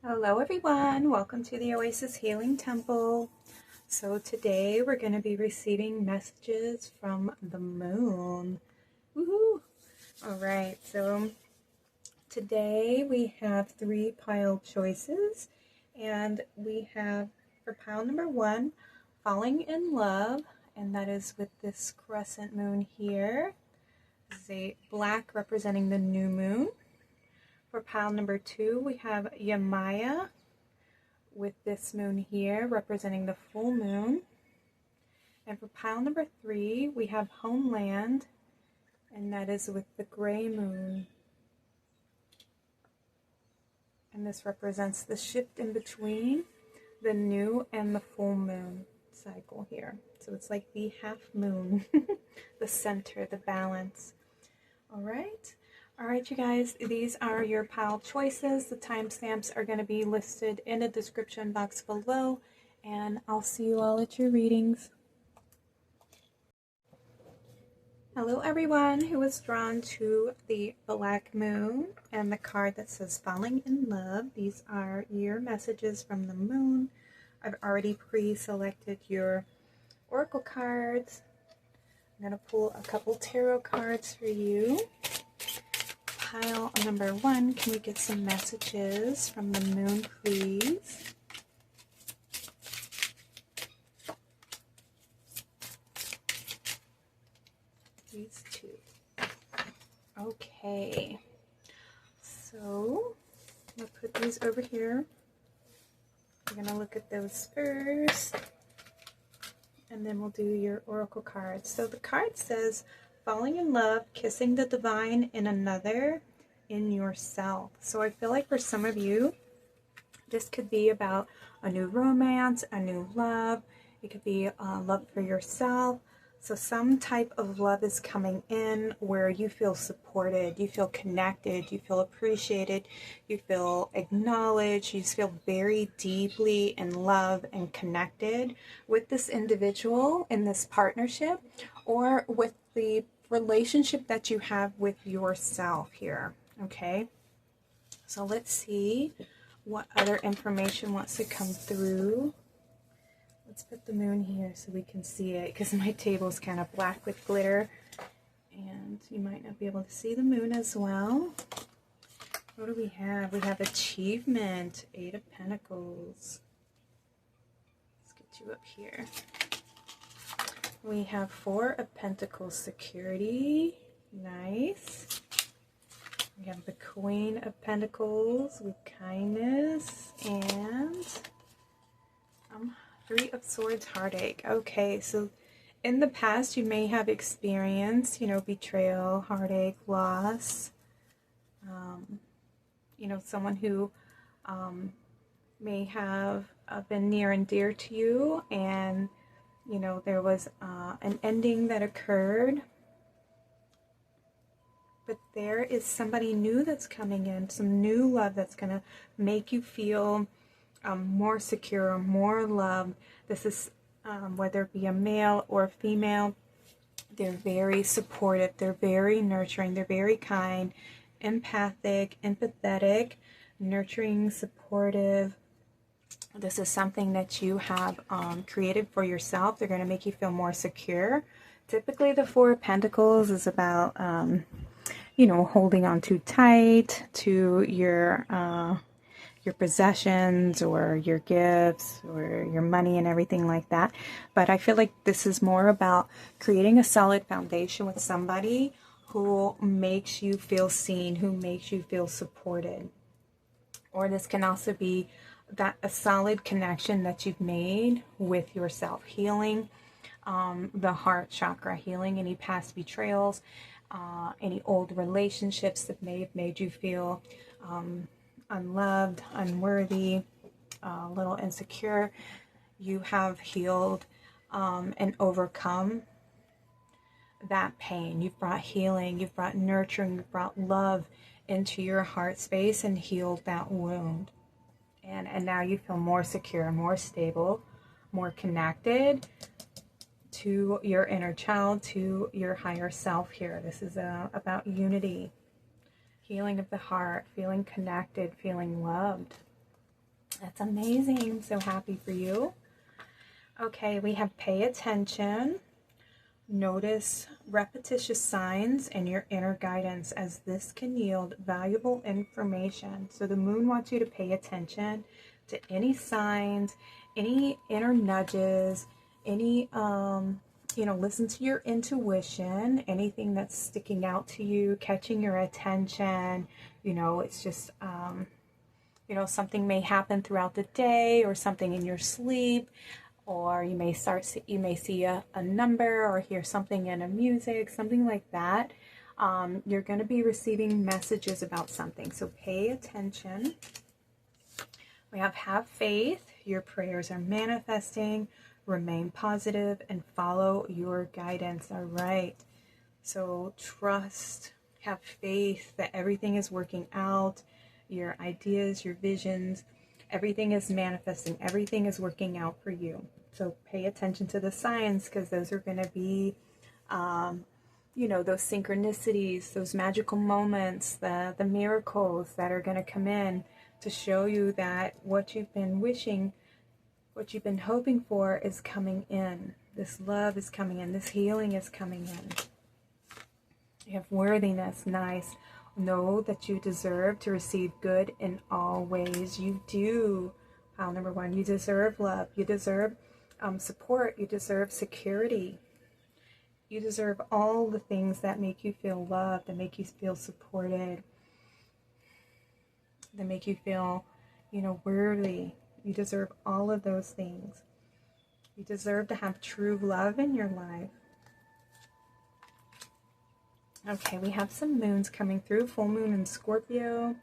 Hello everyone, welcome to the Oasis Healing Temple. So today we're going to be receiving messages from the moon. Woohoo! Alright, so today we have 3 pile choices, and we have for pile number 1, falling in love, and that is with this crescent moon here. This is a black representing the new moon. For pile number 2, we have Yemaya with this moon here representing the full moon. And for pile number 3, we have Homeland, and that is with the gray moon. And this represents the shift in between the new and the full moon cycle here. So it's like the half moon, the center, the balance. All right, you guys, these are your pile choices. The timestamps are going to be listed in the description box below, and I'll see you all at your readings. Hello everyone who was drawn to the black moon and the card that says falling in love. These are your messages from the moon. I've already pre-selected your oracle cards. I'm going to pull a couple tarot cards for you. Pile number 1, can we get some messages from the moon, please? These 2. Okay. So, I'm going to put these over here. We're going to look at those first, and then we'll do your oracle cards. So the card says, falling in love, kissing the divine in another, in yourself. So I feel like for some of you, this could be about a new romance, a new love. It could be love for yourself. So some type of love is coming in where you feel supported, you feel connected, you feel appreciated, you feel acknowledged, you feel very deeply in love and connected with this individual in this partnership, or with the relationship that you have with yourself here. Okay, so let's see what other information wants to come through. Let's put the moon here so we can see it, because my table is kind of black with glitter and you might not be able to see the moon as well. What do we have? We have achievement, 8 of Pentacles. Let's get you up here. We have 4 of Pentacles, security. Nice. We have the Queen of Pentacles with kindness, and 3 of Swords, heartache. Okay, so in the past you may have experienced, betrayal, heartache, loss. Someone who may have been near and dear to you, and there was an ending that occurred. But there is somebody new that's coming in, some new love that's going to make you feel more secure, more loved. This is whether it be a male or a female. They're very supportive, they're very nurturing, they're very kind, empathic, empathetic, nurturing, supportive. This is something that you have created for yourself. They're going to make you feel more secure. Typically the 4 of Pentacles is about holding on too tight to your possessions or your gifts or your money and everything like that. But I feel like this is more about creating a solid foundation with somebody who makes you feel seen, who makes you feel supported. Or this can also be that a solid connection that you've made with yourself, healing the heart chakra, healing any past betrayals, any old relationships that may have made you feel unloved, unworthy, a little insecure. You have healed and overcome that pain. You've brought healing, you've brought nurturing, you've brought love into your heart space and healed that wound. And now you feel more secure, more stable, more connected to your inner child, to your higher self here. This is about unity, healing of the heart, feeling connected, feeling loved. That's amazing. I'm so happy for you. Okay, we have pay attention. Notice repetitious signs and your inner guidance, as this can yield valuable information. So the moon wants you to pay attention to any signs, any inner nudges, any, listen to your intuition, anything that's sticking out to you, catching your attention. It's just, something may happen throughout the day or something in your sleep. Or you may see a number or hear something in a music, something like that. You're going to be receiving messages about something, so pay attention. We have faith. Your prayers are manifesting. Remain positive and follow your guidance. All right. So trust, have faith that everything is working out. Your ideas, your visions, everything is manifesting. Everything is working out for you. So pay attention to the signs, because those are going to be, those synchronicities, those magical moments, the miracles that are going to come in to show you that what you've been wishing, what you've been hoping for is coming in. This love is coming in. This healing is coming in. You have worthiness. Nice. Know that you deserve to receive good in all ways. You do. Pile number 1, you deserve love. You deserve support. You deserve security. You deserve all the things that make you feel loved, that make you feel supported, that make you feel, worthy. You deserve all of those things. You deserve to have true love in your life. Okay, we have some moons coming through. Full moon in Scorpio.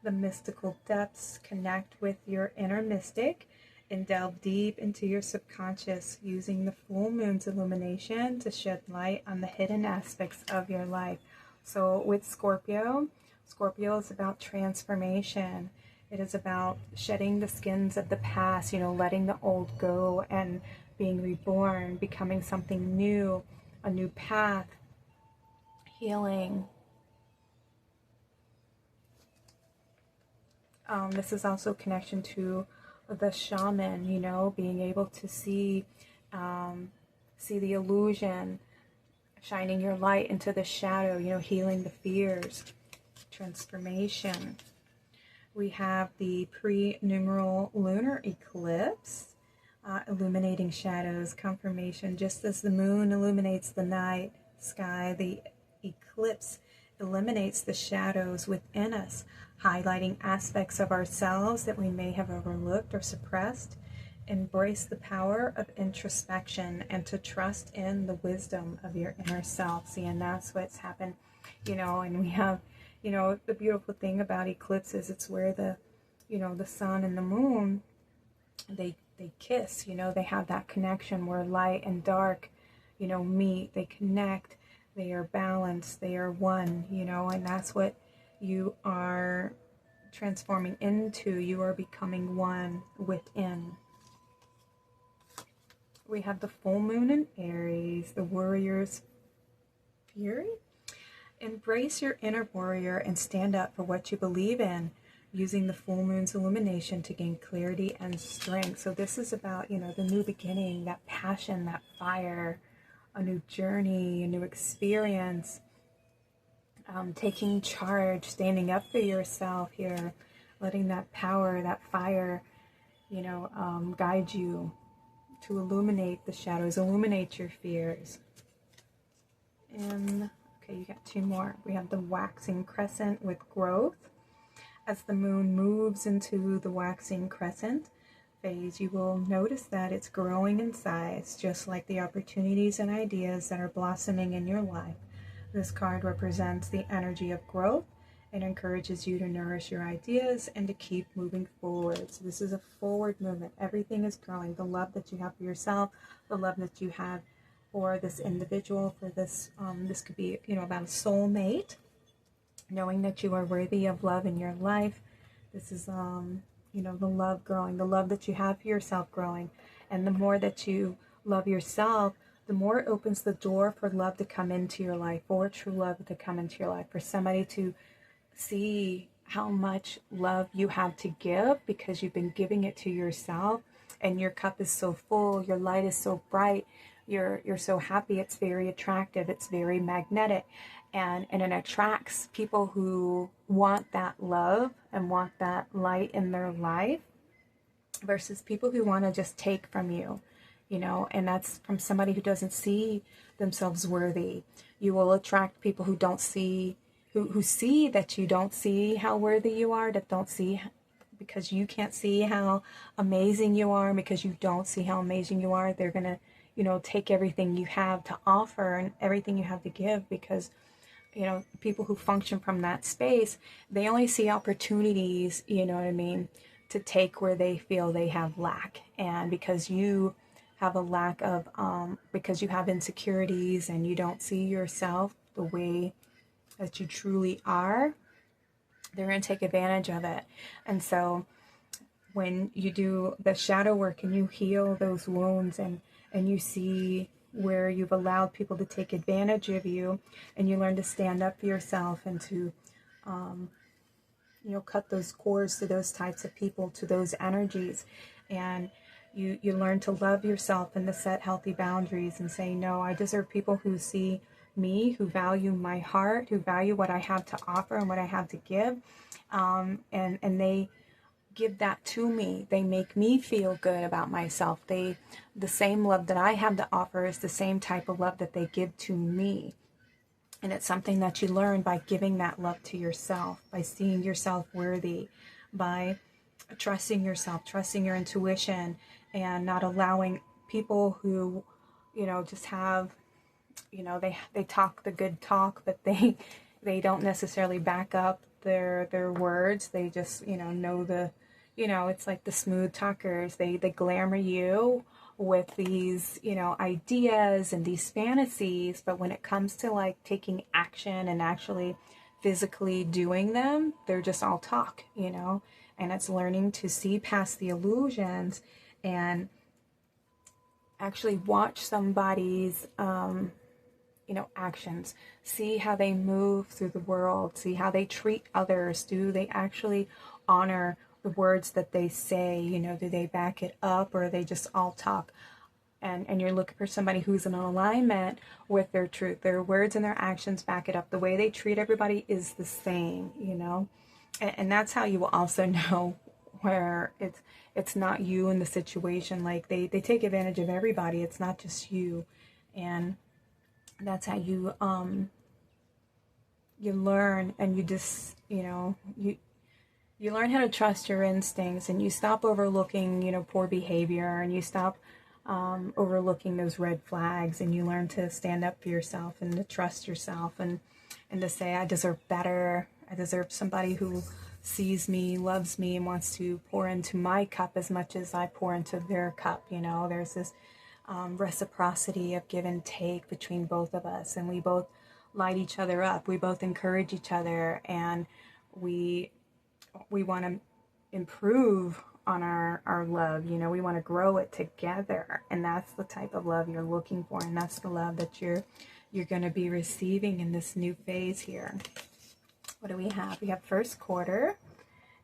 The mystical depths. Connect with your inner mystic and delve deep into your subconscious, using the full moon's illumination to shed light on the hidden aspects of your life. So with Scorpio is about transformation. It is about shedding the skins of the past, letting the old go and being reborn, becoming something new, a new path. Healing. This is also connection to the shaman, being able to see the illusion, shining your light into the shadow, healing the fears, transformation. We have the pre-numeral lunar eclipse, illuminating shadows, confirmation. Just as the moon illuminates the night sky, the eclipse eliminates the shadows within us, highlighting aspects of ourselves that we may have overlooked or suppressed. Embrace the power of introspection and to trust in the wisdom of your inner self. See, and that's what's happened, and we have, the beautiful thing about eclipses, it's where the sun and the moon, they kiss, they have that connection where light and dark, meet, they connect. They are balanced, they are one, and that's what you are transforming into. You are becoming one within. We have the full moon in Aries, the warrior's fury. Embrace your inner warrior and stand up for what you believe in, using the full moon's illumination to gain clarity and strength. So this is about, the new beginning, that passion, that fire, a new journey, a new experience, taking charge, standing up for yourself here, letting that power, that fire, guide you to illuminate the shadows, illuminate your fears. And, okay, you got 2 more. We have the waxing crescent with growth. As the moon moves into the waxing crescent phase, you will notice that it's growing in size, just like the opportunities and ideas that are blossoming in your life. This card represents the energy of growth. It encourages you to nourish your ideas and to keep moving forward. So this is a forward movement. Everything is growing. The love that you have for yourself, the love that you have for this individual, for this, this could be, about a soulmate, knowing that you are worthy of love in your life. This is, the love growing, the love that you have for yourself growing. And the more that you love yourself, the more it opens the door for love to come into your life, for true love to come into your life, for somebody to see how much love you have to give because you've been giving it to yourself, and your cup is so full, your light is so bright, you're so happy, it's very attractive, it's very magnetic, and it attracts people who want that love and want that light in their life versus people who want to just take from you, and that's from somebody who doesn't see themselves worthy. You will attract people who don't see, who see that you don't see how worthy you are, that don't see, because you can't see how amazing you are, because you don't see how amazing you are. They're going to, take everything you have to offer and everything you have to give, because people who function from that space, they only see opportunities, you know what I mean, to take where they feel they have lack. And because you have a lack of, because you have insecurities and you don't see yourself the way that you truly are, they're going to take advantage of it. And so when you do the shadow work and you heal those wounds, and you see where you've allowed people to take advantage of you, and you learn to stand up for yourself and to cut those cords to those types of people, to those energies, and you learn to love yourself and to set healthy boundaries and say, no, I deserve people who see me, who value my heart, who value what I have to offer and what I have to give, and they give that to me. They make me feel good about myself. The same love that I have to offer is the same type of love that they give to me. And it's something that you learn by giving that love to yourself, by seeing yourself worthy, by trusting yourself, trusting your intuition, and not allowing people who, just have, they talk the good talk, but they don't necessarily back up their words. They just, know the, it's like the smooth talkers. They glamour you with these, ideas and these fantasies, but when it comes to like taking action and actually physically doing them, they're just all talk, and it's learning to see past the illusions and actually watch somebody's, actions, see how they move through the world, see how they treat others. Do they actually honor the words that they say? Do they back it up, or are they just all talk? And you're looking for somebody who's in alignment with their truth. Their words and their actions back it up. The way they treat everybody is the same, and that's how you will also know where it's not you in the situation. Like they take advantage of everybody. It's not just you. And that's how you you learn, and you just you learn how to trust your instincts, and you stop overlooking poor behavior, and you stop overlooking those red flags, and you learn to stand up for yourself and to trust yourself, and to say, I deserve better. I deserve somebody who sees me, loves me, and wants to pour into my cup as much as I pour into their cup. There's this reciprocity of give and take between both of us, and we both light each other up. We both encourage each other, and we want to improve on our love. We want to grow it together, and that's the type of love you're looking for, and that's the love that you're going to be receiving in this new phase here. What do we have? We have first quarter,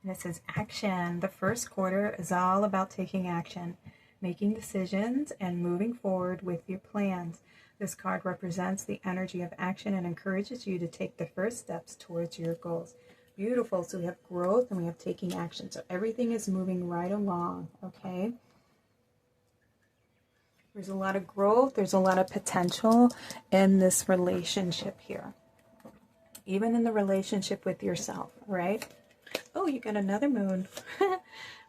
and it says action. The first quarter is all about taking action, making decisions, and moving forward with your plans. This card represents the energy of action and encourages you to take the first steps towards your goals. Beautiful. So we have growth and we have taking action. So everything is moving right along, okay? There's a lot of growth. There's a lot of potential in this relationship here. Even in the relationship with yourself, right? Oh, you got another moon.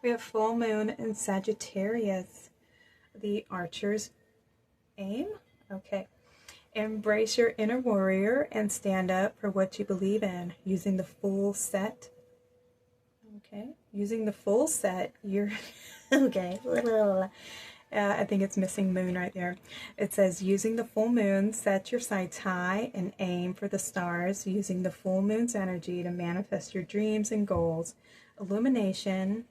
We have full moon in Sagittarius. The Archer's aim. Okay. Embrace your inner warrior and stand up for what you believe in using the full set. Okay. Using the full set, you're... okay. I think it's missing moon right there. It says, using the full moon, set your sights high and aim for the stars, using the full moon's energy to manifest your dreams and goals. Illumination.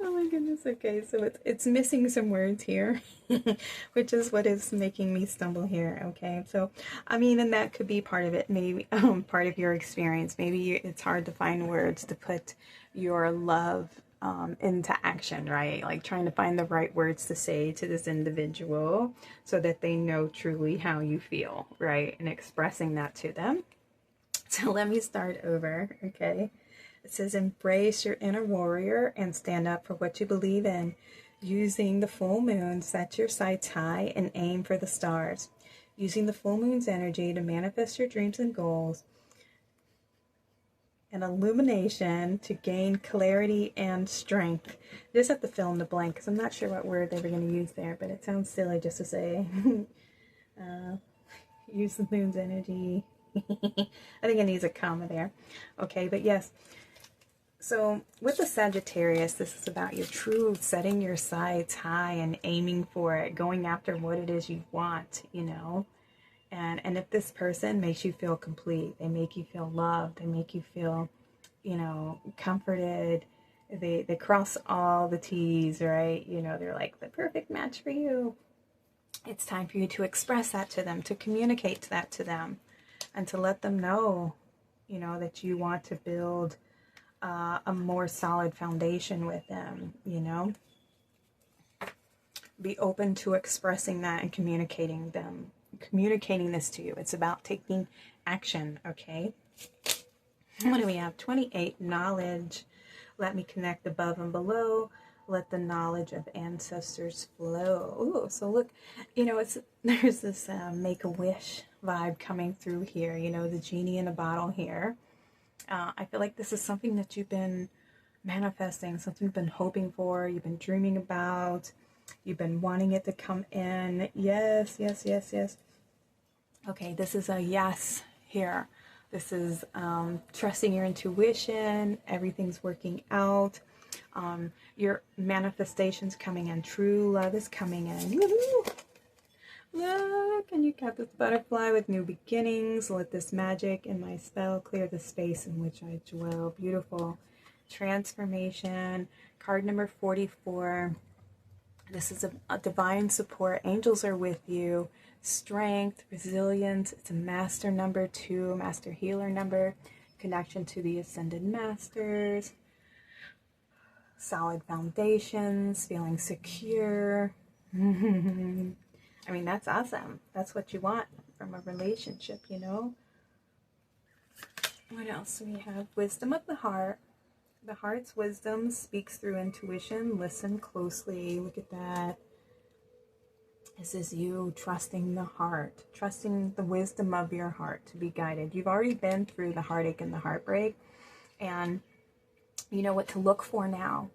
Oh my Goodness, okay, so it's missing some words here, which is what is making me stumble here, okay? So, I mean, and that could be part of it, maybe part of your experience. Maybe it's hard to find words to put your love into action, right? Like trying to find the right words to say to this individual so that they know truly how you feel, right? And expressing that to them. So let me start over, okay? It says, embrace your inner warrior and stand up for what you believe in. Using the full moon, set your sights high and aim for the stars. Using the full moon's energy to manifest your dreams and goals. And illumination to gain clarity and strength. I just have to fill in the blank because I'm not sure what word they were going to use there, but it sounds silly just to say. Use the moon's energy. I think it needs a comma there. Okay, but yes. So with the Sagittarius, this is about your truth, setting your sights high and aiming for it, going after what it is you want, you know. And if this person makes you feel complete, they make you feel loved, they make you feel, you know, comforted, they cross all the T's, right? You know, they're like the perfect match for you. It's time for you to express that to them, to communicate that to them, and to let them know, you know, that you want to build a more solid foundation with them, you know. Be open to expressing that and communicating this to you. It's about taking action, okay? What do we have? 28, knowledge. Let me connect above and below. Let the knowledge of ancestors flow. Ooh, so look, you know, there's this make-a-wish vibe coming through here, you know, the genie in a bottle here. I feel like this is something that you've been manifesting, something you've been hoping for, you've been dreaming about, you've been wanting it to come in. Yes, yes, yes, yes. Okay, this is a yes here. This is trusting your intuition, everything's working out. Your manifestation's coming in, true love is coming in. Woohoo! Look, and you got this butterfly with new beginnings. Let this magic in my spell clear the space in which I dwell. Beautiful. Transformation. Card number 44. This is a divine support. Angels are with you. Strength, resilience. It's a master number 2, master healer number. Connection to the ascended masters. Solid foundations. Feeling secure. I mean, that's awesome. That's what you want from a relationship, you know? What else do we have? Wisdom of the heart. The heart's wisdom speaks through intuition. Listen closely. Look at that. This is you trusting the heart, trusting the wisdom of your heart to be guided. You've already been through the heartache and the heartbreak, and you know what to look for now.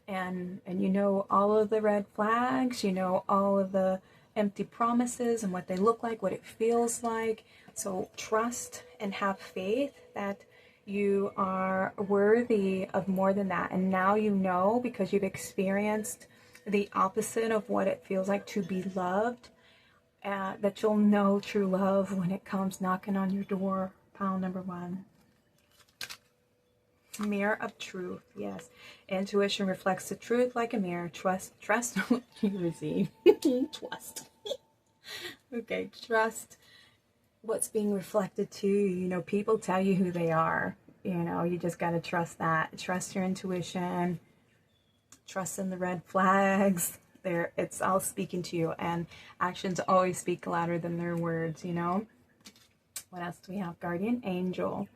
And you know all of the red flags, you know all of the empty promises and what they look like, what it feels like. So trust and have faith that you are worthy of more than that. And now you know, because you've experienced the opposite of what it feels like to be loved, that you'll know true love when it comes knocking on your door. Pile number 1. Mirror of truth. Yes. Intuition reflects the truth like a mirror. Trust what you receive. Trust. Okay, trust what's being reflected to you. You know, people tell you who they are. You know, you just got to trust that. Trust your intuition. Trust in the red flags. It's all speaking to you, and actions always speak louder than their words, you know. What else do we have? Guardian angel.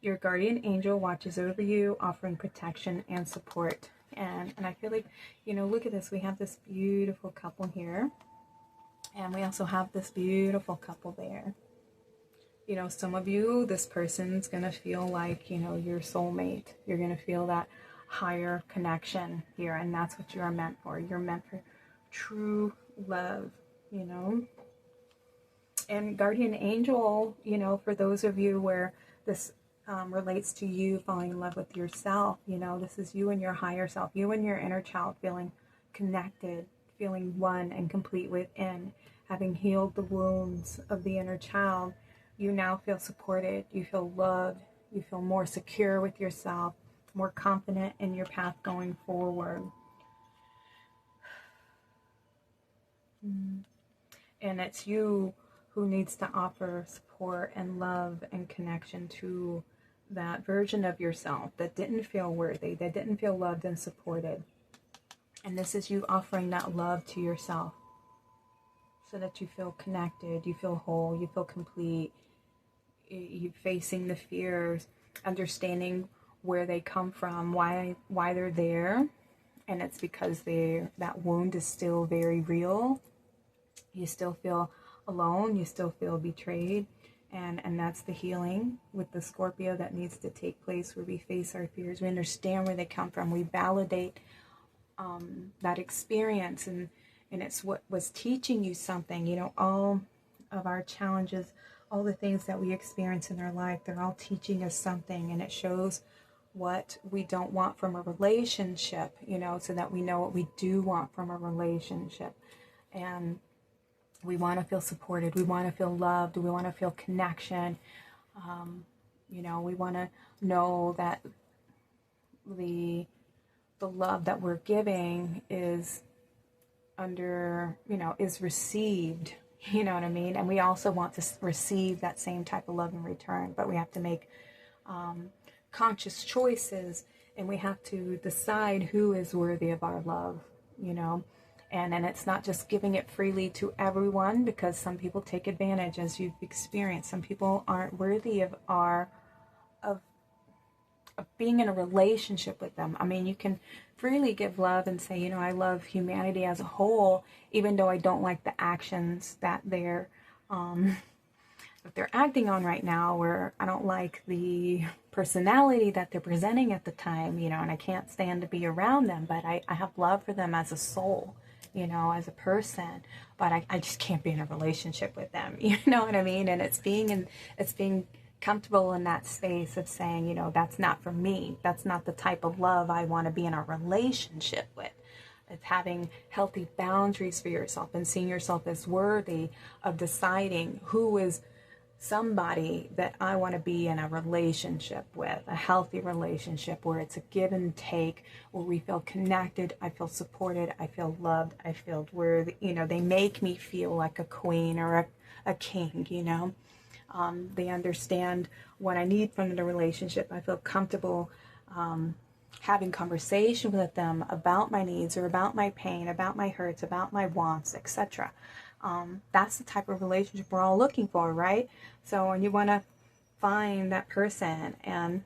Your guardian angel watches over you, offering protection and support. And I feel like, you know, look at this. We have this beautiful couple here. And we also have this beautiful couple there. You know, some of you, this person's going to feel like, you know, your soulmate. You're going to feel that higher connection here. And that's what you are meant for. You're meant for true love, you know. And guardian angel, you know, for those of you where this relates to you falling in love with yourself, you know, this is you and your higher self, you and your inner child feeling connected, feeling one and complete within, having healed the wounds of the inner child. You now feel supported, you feel loved, you feel more secure with yourself, more confident in your path going forward. And it's you who needs to offer support and love and connection to that version of yourself that didn't feel worthy, that didn't feel loved and supported. And this is you offering that love to yourself so that you feel connected, you feel whole, you feel complete, you facing the fears, understanding where they come from, why they're there. And it's because that wound is still very real. You still feel alone, you still feel betrayed, and that's the healing with the Scorpio that needs to take place, where we face our fears, we understand where they come from, we validate that experience, and it's what was teaching you something. You know, all of our challenges, all the things that we experience in our life, they're all teaching us something, and it shows what we don't want from a relationship, you know, so that we know what we do want from a relationship. And we want to feel supported. We want to feel loved. We want to feel connection. You know, we want to know that the love that we're giving is is received. You know what I mean? And we also want to receive that same type of love in return. But we have to make conscious choices, and we have to decide who is worthy of our love, you know. And it's not just giving it freely to everyone, because some people take advantage, as you've experienced. Some people aren't worthy of being in a relationship with them. I mean, you can freely give love and say, you know, I love humanity as a whole, even though I don't like the actions that they're acting on right now, or I don't like the personality that they're presenting at the time, you know, and I can't stand to be around them, but I have love for them as a soul, you know, as a person, but I just can't be in a relationship with them, you know what I mean? And it's being comfortable in that space of saying, you know, that's not for me. That's not the type of love I want to be in a relationship with. It's having healthy boundaries for yourself and seeing yourself as worthy of deciding who is somebody that I want to be in a relationship with, a healthy relationship where it's a give and take, where we feel connected, I feel supported, I feel loved, I feel worthy. You know, they make me feel like a queen or a king, you know. They understand what I need from the relationship. I feel comfortable having conversation with them about my needs or about my pain, about my hurts, about my wants, etc. That's the type of relationship we're all looking for, right? So when you want to find that person, and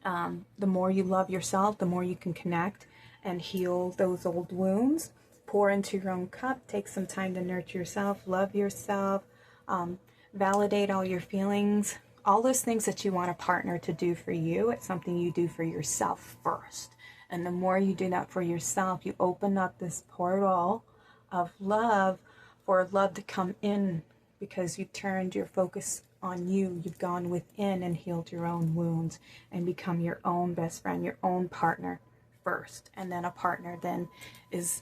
the more you love yourself, the more you can connect and heal those old wounds. Pour into your own cup. Take some time to nurture yourself, love yourself, validate all your feelings, all those things that you want a partner to do for you. It's something you do for yourself first. And the more you do that for yourself, you open up this portal of love for love to come in, because you turned your focus on you. You've gone within and healed your own wounds and become your own best friend, your own partner first. And then a partner then is,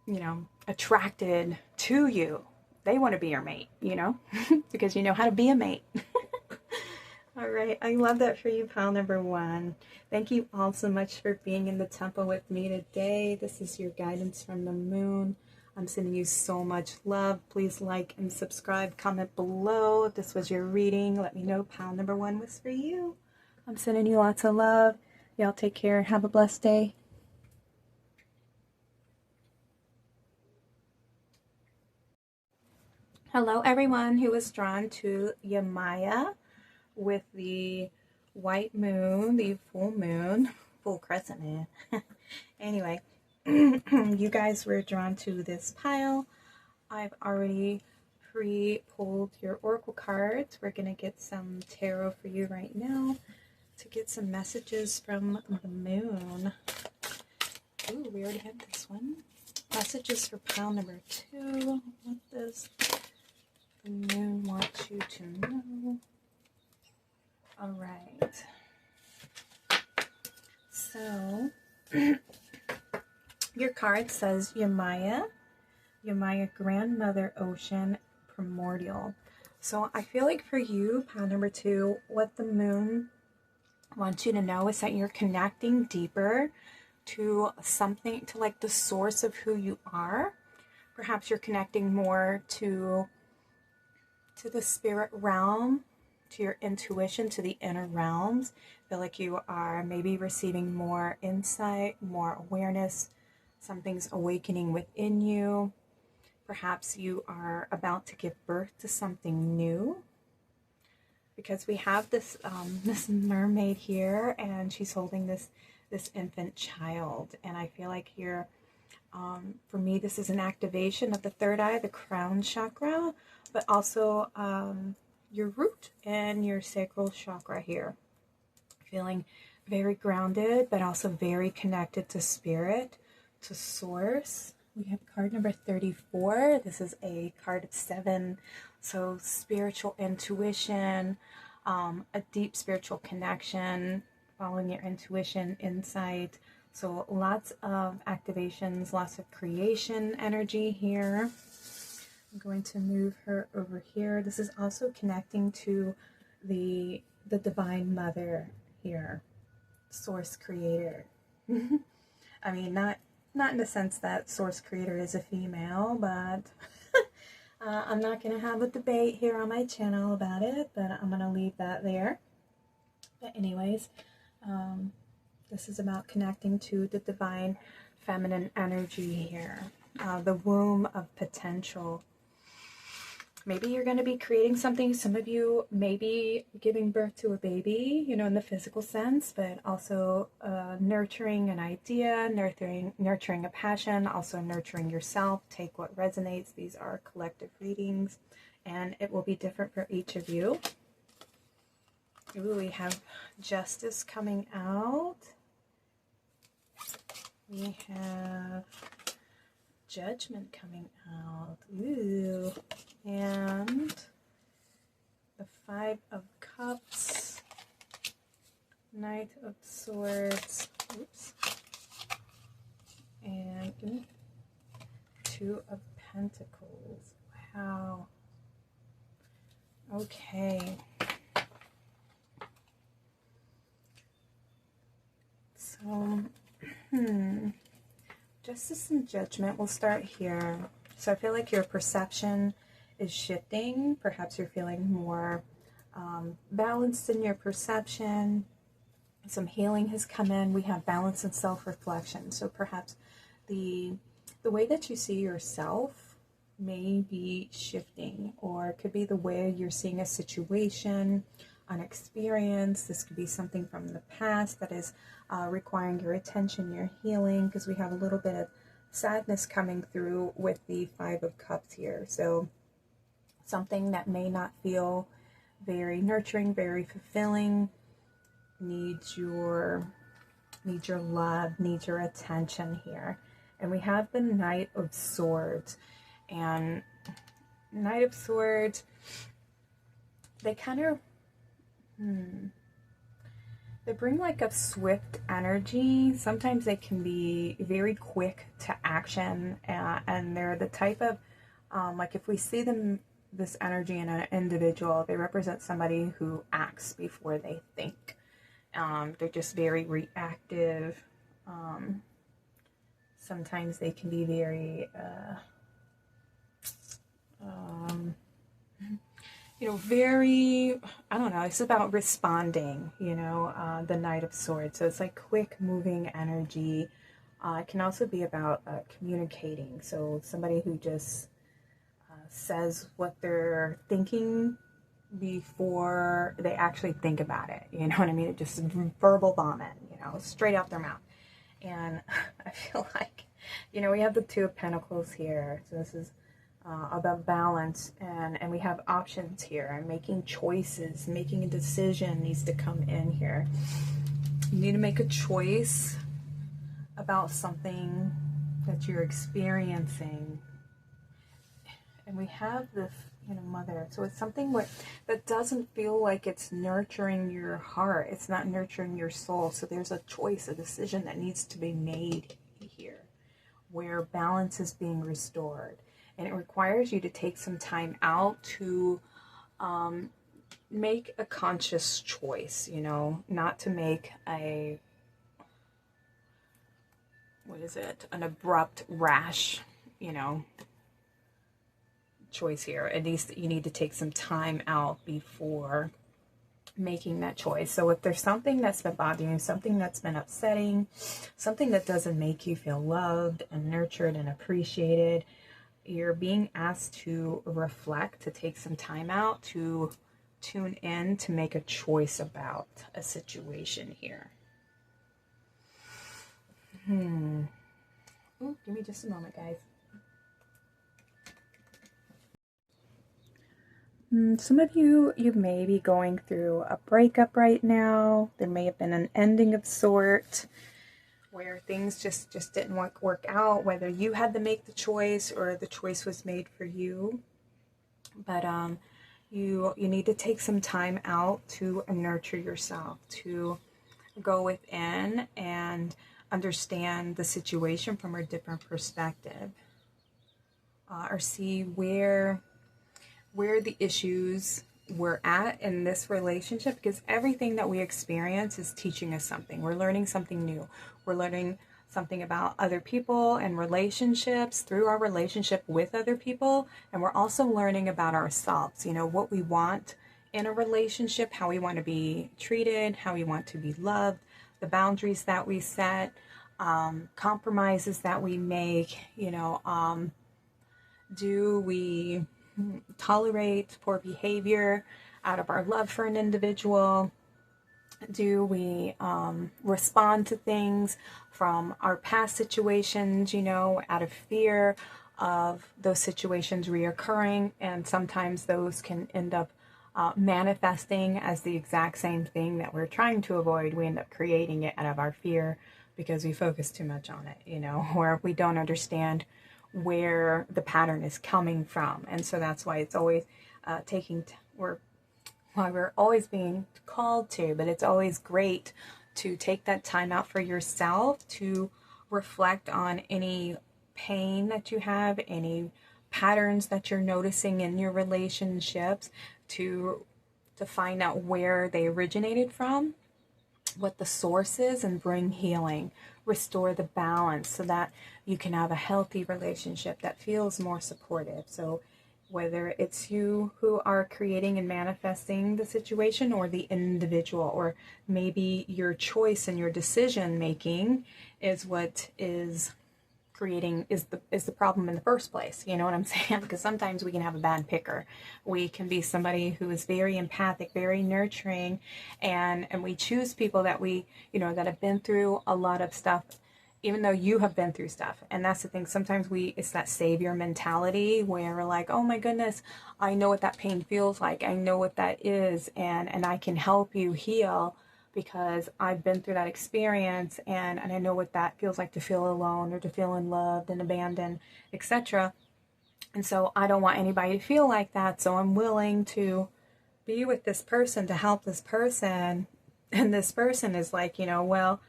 you know, attracted to you. They want to be your mate, you know, because you know how to be a mate. All right. I love that for you, pile number one. Thank you all so much for being in the temple with me today. This is your guidance from the moon. I'm sending you so much love. Please like and subscribe. Comment below if this was your reading. Let me know pile number one was for you. I'm sending you lots of love. Y'all take care. Have a blessed day. Hello, everyone who was drawn to Yemaya with the white moon, the full moon, full crescent moon. Anyway, you guys were drawn to this pile. I've already pre-pulled your oracle cards. We're going to get some tarot for you right now to get some messages from the moon. Ooh, we already have this one. Messages for pile number two. What does the moon wants you to know? All right. So, your card says Yemaya, grandmother, ocean, primordial. So I feel like for you, pile number two, what the moon wants you to know is that you're connecting deeper to something, to like the source of who you are. Perhaps you're connecting more to the spirit realm, to your intuition, to the inner realms. I feel like you are maybe receiving more insight, more awareness. Something's awakening within you. Perhaps you are about to give birth to something new, because we have this this mermaid here, and she's holding this infant child, and I feel like you're for me, this is an activation of the third eye, the crown chakra, but also your root and your sacral chakra here. Feeling very grounded, but also very connected to spirit, to source. We have card number 34. This is a card of 7. So spiritual intuition, a deep spiritual connection, following your intuition, insight. So lots of activations, lots of creation energy here. I'm going to move her over here. This is also connecting to the Divine Mother here, Source Creator. I mean, not in the sense that Source Creator is a female, but I'm not going to have a debate here on my channel about it, but I'm going to leave that there. But anyways, this is about connecting to the divine feminine energy here, the womb of potential. Maybe you're going to be creating something. Some of you may be giving birth to a baby, you know, in the physical sense, but also nurturing an idea, nurturing a passion, also nurturing yourself. Take what resonates. These are collective readings, and it will be different for each of you. Ooh, we have Justice coming out. We have Judgment coming out. Ooh. And the 5 of Cups. Knight of Swords. Oops. And 2 of Pentacles. Wow. Okay. So, Justice and Judgment, we'll start here. So I feel like your perception is shifting. Perhaps you're feeling more balanced in your perception. Some healing has come in. We have balance and self-reflection. So perhaps the way that you see yourself may be shifting, or it could be the way you're seeing a situation, an experience. This could be something from the past that is requiring your attention, your healing, because we have a little bit of sadness coming through with the 5 of Cups here. So something that may not feel very nurturing, very fulfilling, needs your love, needs your attention here. And we have the Knight of Swords. And Knight of Swords, they kind of they bring like a swift energy. Sometimes they can be very quick to action, and they're the type of like, if we see them, this energy in an individual, they represent somebody who acts before they think. They're just very reactive. Sometimes they can be very you know, very, I don't know, it's about responding, you know, the Knight of Swords. So it's like quick moving energy. It can also be about communicating. So somebody who just says what they're thinking before they actually think about it. You know what I mean? It just verbal vomit, you know, straight out their mouth. And I feel like, you know, we have the 2 of Pentacles here. So this is about balance, and we have options here, and making choices, making a decision needs to come in here. You need to make a choice about something that you're experiencing. And we have this, you know, Mother. So it's something that doesn't feel like it's nurturing your heart. It's not nurturing your soul. So there's a choice, a decision that needs to be made here, where balance is being restored. And it requires you to take some time out to make a conscious choice, you know, not to make an abrupt, rash, you know, choice here. At least you need to take some time out before making that choice. So if there's something that's been bothering you, something that's been upsetting, something that doesn't make you feel loved and nurtured and appreciated, you're being asked to reflect, to take some time out, to tune in, to make a choice about a situation here. Ooh, give me just a moment, guys. Some of you may be going through a breakup right now. There may have been an ending of sort where things just didn't work out, whether you had to make the choice or the choice was made for you. But you need to take some time out to nurture yourself, to go within and understand the situation from a different perspective, or see where the issues were at in this relationship, because everything that we experience is teaching us something. We're learning something new. We're learning something about other people and relationships through our relationship with other people. And we're also learning about ourselves, you know, what we want in a relationship, how we want to be treated, how we want to be loved, the boundaries that we set, compromises that we make, you know, do we tolerate poor behavior out of our love for an individual? Do we respond to things from our past situations, you know, out of fear of those situations reoccurring? And sometimes those can end up manifesting as the exact same thing that we're trying to avoid. We end up creating it out of our fear because we focus too much on it, you know, where we don't understand where the pattern is coming from. And so that's why it's always we're always being called to, but it's always great to take that time out for yourself, to reflect on any pain that you have, any patterns that you're noticing in your relationships, to find out where they originated from, what the source is, and bring healing, restore the balance so that you can have a healthy relationship that feels more supportive. So whether it's you who are creating and manifesting the situation, or the individual, or maybe your choice and your decision making is what is creating is the problem in the first place. You know what I'm saying? Because sometimes we can have a bad picker. We can be somebody who is very empathic, very nurturing, and we choose people that we, you know, that have been through a lot of stuff, even though you have been through stuff. And that's the thing. Sometimes it's that savior mentality where we're like, oh my goodness, I know what that pain feels like. I know what that is, and I can help you heal because I've been through that experience, and I know what that feels like, to feel alone or to feel unloved and abandoned, etc. And so I don't want anybody to feel like that, so I'm willing to be with this person to help this person. And this person is like, you know, well,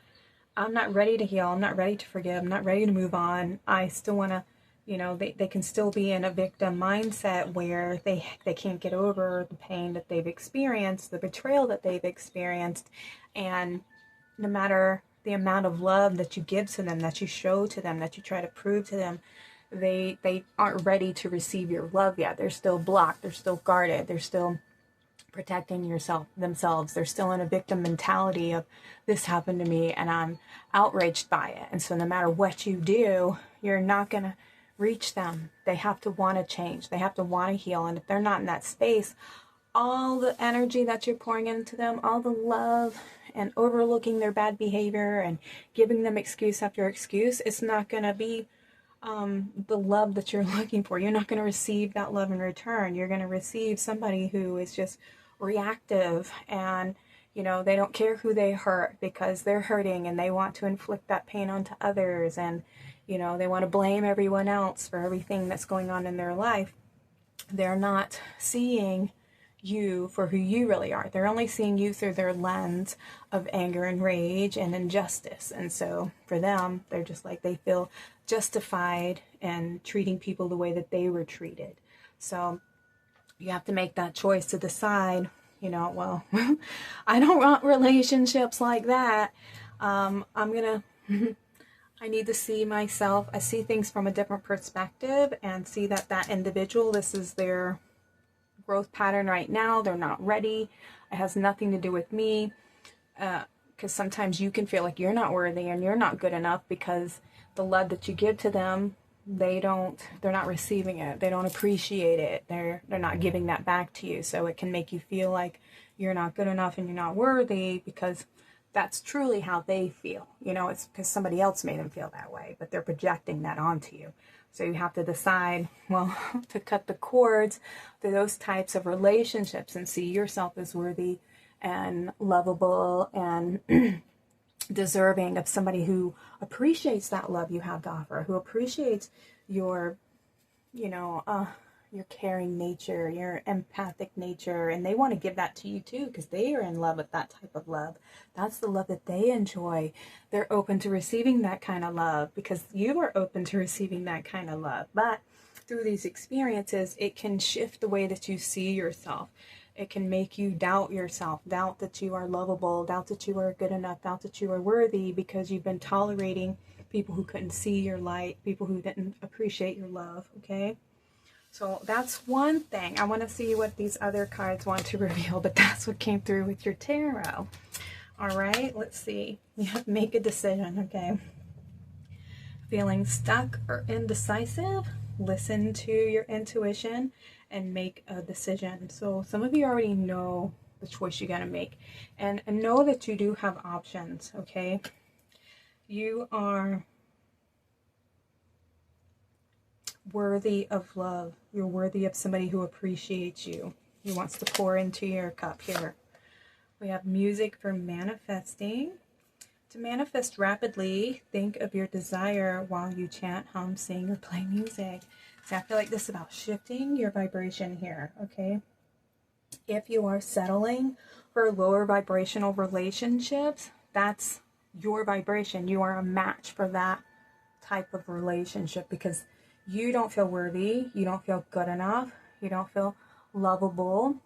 I'm not ready to heal, I'm not ready to forgive, I'm not ready to move on. I still want to, you know, they can still be in a victim mindset where they can't get over the pain that they've experienced, the betrayal that they've experienced. And no matter the amount of love that you give to them, that you show to them, that you try to prove to them, they aren't ready to receive your love yet. They're still blocked, they're still guarded, they're still protecting themselves. They're still in a victim mentality of, this happened to me and I'm outraged by it. And so no matter what you do, you're not going to reach them. They have to want to change. They have to want to heal. And if they're not in that space, all the energy that you're pouring into them, all the love, and overlooking their bad behavior and giving them excuse after excuse, it's not going to be the love that you're looking for. You're not going to receive that love in return. You're going to receive somebody who is just reactive, and you know, they don't care who they hurt because they're hurting and they want to inflict that pain onto others, and you know, they want to blame everyone else for everything that's going on in their life. They're not seeing you for who you really are. They're only seeing you through their lens of anger and rage and injustice. And so for them, they're just like, they feel justified in treating people the way that they were treated. So you have to make that choice to decide, you know, well, I don't want relationships like that. I'm I need to see myself, I see things from a different perspective and see that that individual, this is their growth pattern right now. They're not ready. It has nothing to do with me. Because sometimes you can feel like you're not worthy and you're not good enough because the love that you give to them, they're not receiving it. They don't appreciate it. They're not giving that back to you. So it can make you feel like you're not good enough and you're not worthy because that's truly how they feel. You know, it's because somebody else made them feel that way, but they're projecting that onto you. So you have to decide, well, to cut the cords to those types of relationships and see yourself as worthy and lovable and deserving of somebody who appreciates that love you have to offer, who appreciates your, your caring nature, your empathic nature, and they want to give that to you too because they are in love with that type of love. That's the love that they enjoy. They're open to receiving that kind of love because you are open to receiving that kind of love. But through these experiences, it can shift the way that you see yourself. It can make you doubt yourself, doubt that you are lovable, doubt that you are good enough, doubt that you are worthy because you've been tolerating people who couldn't see your light, people who didn't appreciate your love, okay? So that's one thing. I want to see what these other cards want to reveal, but that's what came through with your tarot. All right, let's see. You have to make a decision, okay? Feeling stuck or indecisive? Listen to your intuition and make a decision. So some of you already know the choice you're going to make. And know that you do have options, okay? You are worthy of love. You're worthy of somebody who appreciates you, who wants to pour into your cup here. We have music for manifesting. To manifest rapidly, think of your desire while you chant, hum, sing, or play music. So I feel like this is about shifting your vibration here, okay? If you are settling for lower vibrational relationships, that's your vibration. You are a match for that type of relationship because you don't feel worthy, you don't feel good enough, you don't feel lovable.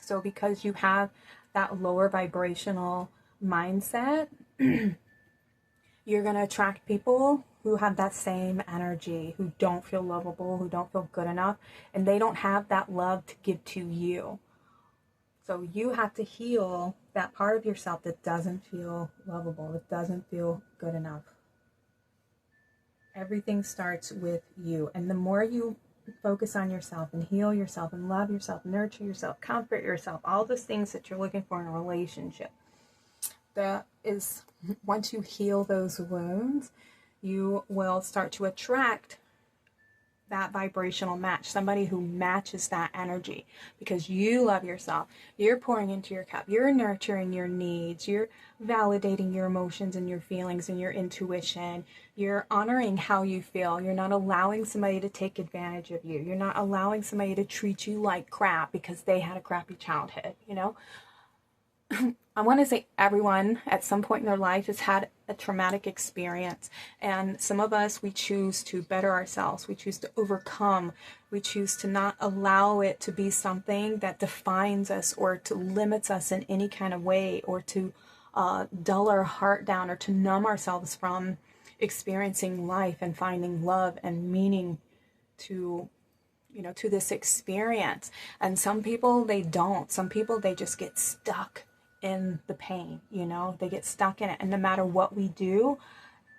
So because you have that lower vibrational mindset, you're going to attract people who have that same energy, who don't feel lovable, who don't feel good enough, and they don't have that love to give to you. So you have to heal that part of yourself that doesn't feel lovable, that doesn't feel good enough. Everything starts with you. And the more you focus on yourself and heal yourself and love yourself, nurture yourself, comfort yourself, all those things that you're looking for in a relationship, that is, once you heal those wounds, you will start to attract that vibrational match, somebody who matches that energy because you love yourself. You're pouring into your cup. You're nurturing your needs. You're validating your emotions and your feelings and your intuition. You're honoring how you feel. You're not allowing somebody to take advantage of you. You're not allowing somebody to treat you like crap because they had a crappy childhood, you know? I want to say everyone at some point in their life has had a traumatic experience, and some of us, we choose to better ourselves, we choose to overcome, we choose to not allow it to be something that defines us or to limits us in any kind of way, or to dull our heart down, or to numb ourselves from experiencing life and finding love and meaning to this experience. And some people, they don't. Some people, they just get stuck in the pain, they get stuck in it. And no matter what we do,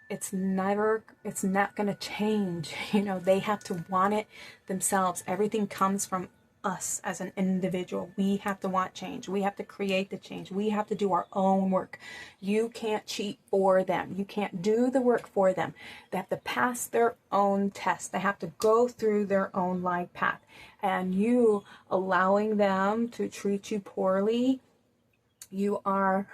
it's not going to change. They have to want it themselves. Everything comes from us as an individual. We have to want change. We have to create the change. We have to do our own work. You can't cheat for them. You can't do the work for them. They have to pass their own test. They have to go through their own life path. And you allowing them to treat you poorly, you are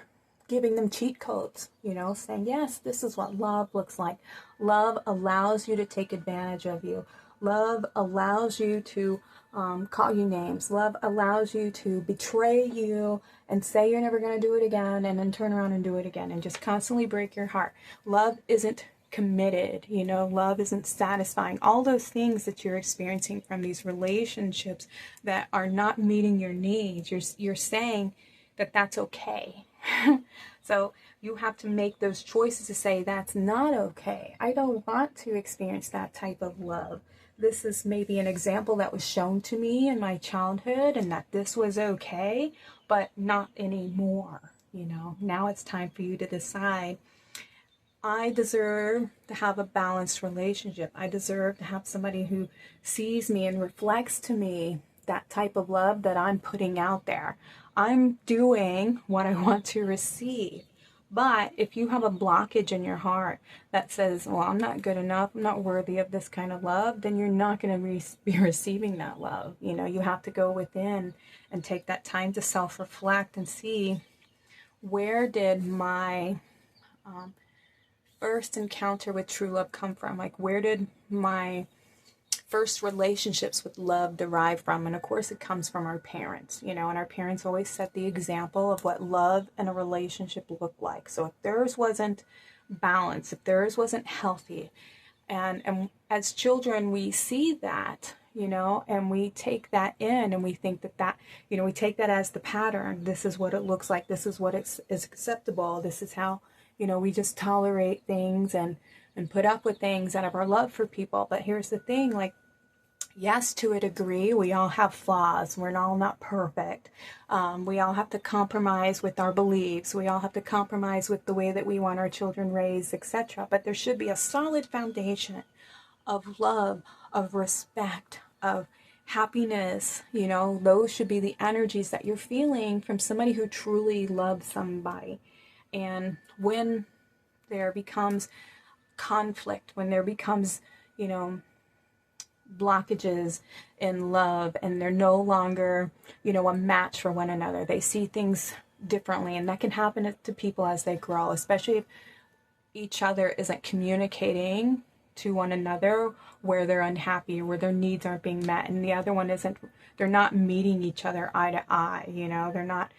giving them cheat codes, saying, yes, this is what love looks like. Love allows you to take advantage of you. Love allows you to call you names. Love allows you to betray you and say you're never going to do it again, and then turn around and do it again and just constantly break your heart. Love isn't committed, love isn't satisfying. All those things that you're experiencing from these relationships that are not meeting your needs, you're saying that that's okay. So you have to make those choices to say, that's not okay. I don't want to experience that type of love. This is maybe an example that was shown to me in my childhood and that this was okay, but not anymore. You know, now it's time for you to decide, I deserve to have a balanced relationship. I deserve to have somebody who sees me and reflects to me that type of love that I'm putting out there. I'm doing what I want to receive. But if you have a blockage in your heart that says, well, I'm not good enough, I'm not worthy of this kind of love, then you're not going to be receiving that love. You know, you have to go within and take that time to self-reflect and see, where did my first encounter with true love come from? Like, where did my first relationships with love derive from? And of course it comes from our parents, you know, and our parents always set the example of what love and a relationship looked like. So if theirs wasn't balanced, if theirs wasn't healthy, and as children we see that, you know, and we take that in and we think that, you know, we take that as the pattern. This is what it looks like. This is what is acceptable. This is how, you know, we just tolerate things and put up with things out of our love for people. But here's the thing, like, yes, to a degree, we all have flaws. We're all not perfect. We all have to compromise with our beliefs. We all have to compromise with the way that we want our children raised, etc. But there should be a solid foundation of love, of respect, of happiness. You know, those should be the energies that you're feeling from somebody who truly loves somebody. And when there becomes conflict, when there becomes, you know, blockages in love and they're no longer, you know, a match for one another, they see things differently, and that can happen to people as they grow, especially if each other isn't communicating to one another where they're unhappy, where their needs aren't being met, and the other one isn't, they're not meeting each other eye to eye, you know, they're not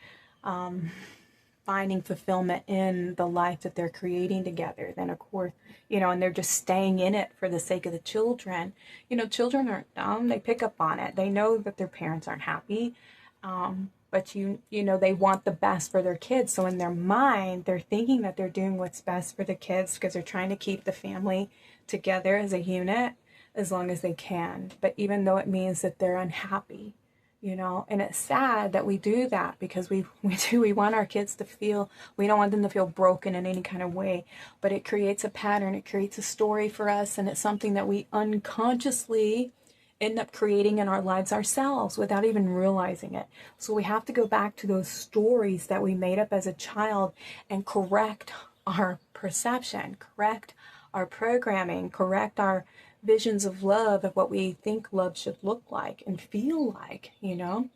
finding fulfillment in the life that they're creating together. Then of course, you know, and they're just staying in it for the sake of the children. You know, children aren't dumb. They pick up on it. They know that their parents aren't happy. But you know, they want the best for their kids. So in their mind, they're thinking that they're doing what's best for the kids because they're trying to keep the family together as a unit as long as they can. But even though it means that they're unhappy, you know, and it's sad that we do that because we want our kids to feel, we don't want them to feel broken in any kind of way, but it creates a pattern, it creates a story for us, and it's something that we unconsciously end up creating in our lives ourselves without even realizing it. So we have to go back to those stories that we made up as a child and correct our perception, correct our programming, correct our visions of love, of what we think love should look like and feel like, you know.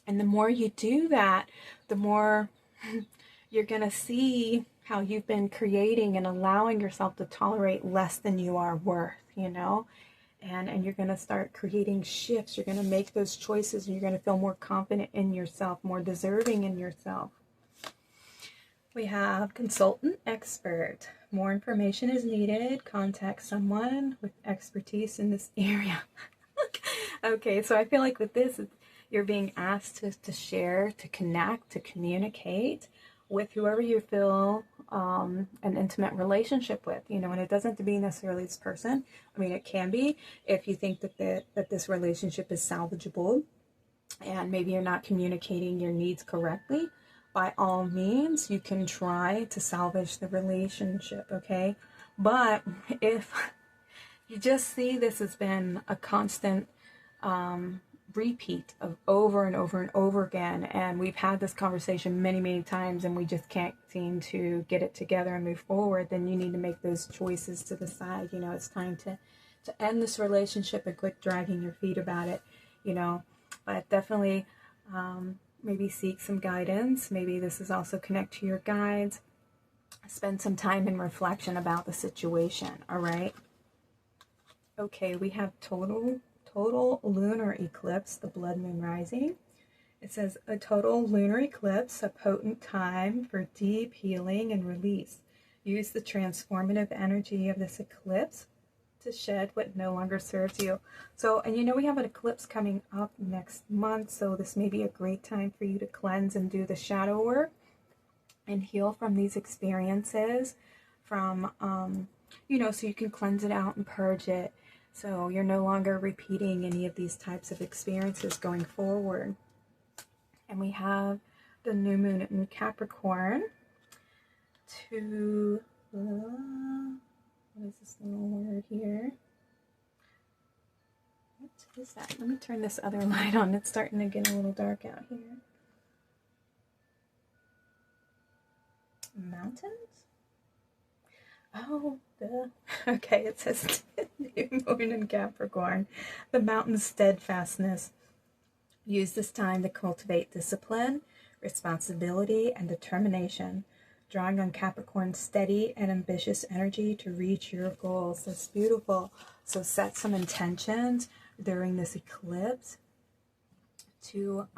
And the more you do that, the more you're going to see how you've been creating and allowing yourself to tolerate less than you are worth, you know. And you're going to start creating shifts. You're going to make those choices, and you're going to feel more confident in yourself, more deserving in yourself. We have consultant expert. More information is needed. Contact someone with expertise in this area. Okay, so I feel like with this, you're being asked to share, to connect, to communicate with whoever you feel an intimate relationship with, you know, and it doesn't have to be necessarily this person. I mean, it can be if you think that this relationship is salvageable and maybe you're not communicating your needs correctly. By all means, you can try to salvage the relationship, okay? But if you just see this has been a constant repeat of over and over and over again, and we've had this conversation many, many times, and we just can't seem to get it together and move forward, then you need to make those choices to decide, you know, it's time to end this relationship and quit dragging your feet about it, you know. But definitely maybe seek some guidance. Maybe this is also connect to your guides. Spend some time in reflection about the situation, all right? Okay, we have total lunar eclipse, the blood moon rising. It says a total lunar eclipse, a potent time for deep healing and release. Use the transformative energy of this eclipse to shed what no longer serves you. So, and you know, we have an eclipse coming up next month, so this may be a great time for you to cleanse and do the shadow work. and heal from these experiences, from, so you can cleanse it out and purge it. So you're no longer repeating any of these types of experiences going forward. And we have the new moon in Capricorn to, what is this little word here? What is that? Let me turn this other light on. It's starting to get a little dark out here. Mountains? Oh, okay, it says new moon in Capricorn. The mountain steadfastness. Use this time to cultivate discipline, responsibility, and determination, drawing on Capricorn's steady and ambitious energy to reach your goals. That's beautiful. So set some intentions during this eclipse to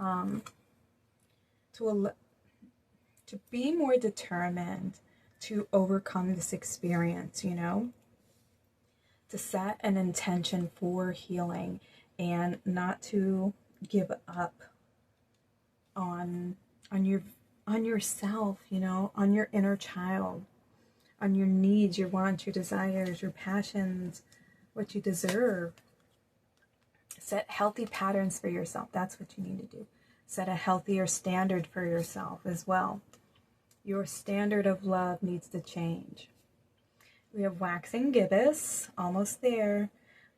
be more determined to overcome this experience, to set an intention for healing and not to give up on yourself, on your inner child, on your needs, your wants, your desires, your passions, what you deserve. Set healthy patterns for yourself. That's what you need to do. Set a healthier standard for yourself as well. Your standard of love needs to change. We have waxing gibbous, almost there.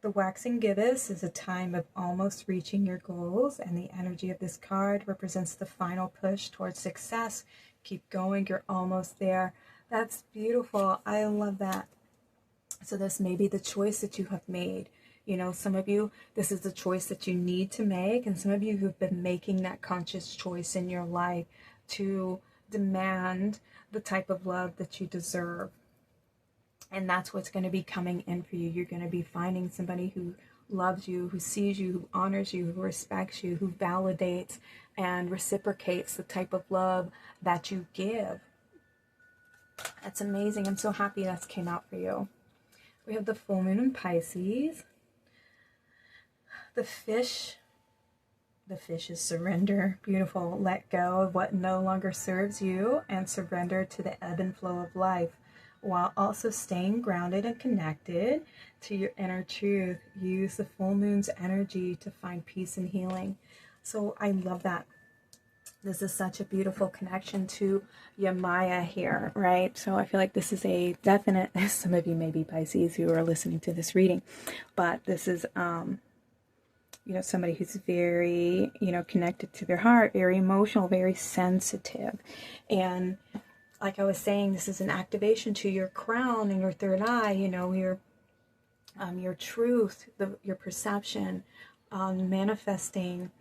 The waxing gibbous is a time of almost reaching your goals, and the energy of this card represents the final push towards success. Keep going, you're almost there. That's beautiful. I love that. So this may be the choice that you have made. Some of you, this is the choice that you need to make, and some of you who've been making that conscious choice in your life to demand the type of love that you deserve. And that's what's going to be coming in for you. You're going to be finding somebody who loves you, who sees you, who honors you, who respects you, who validates and reciprocates the type of love that you give. That's amazing. I'm so happy that came out for you. We have the full moon in Pisces. The fish is surrender. Beautiful. Let go of what no longer serves you and surrender to the ebb and flow of life, while also staying grounded and connected to your inner truth. Use the full moon's energy to find peace and healing. So I love that. This is such a beautiful connection to Yemaya here, right? So I feel like this is a definite, some of you may be Pisces who are listening to this reading, but this is, somebody who's very, connected to their heart, very emotional, very sensitive. And like I was saying, this is an activation to your crown and your third eye, your truth, your perception, manifesting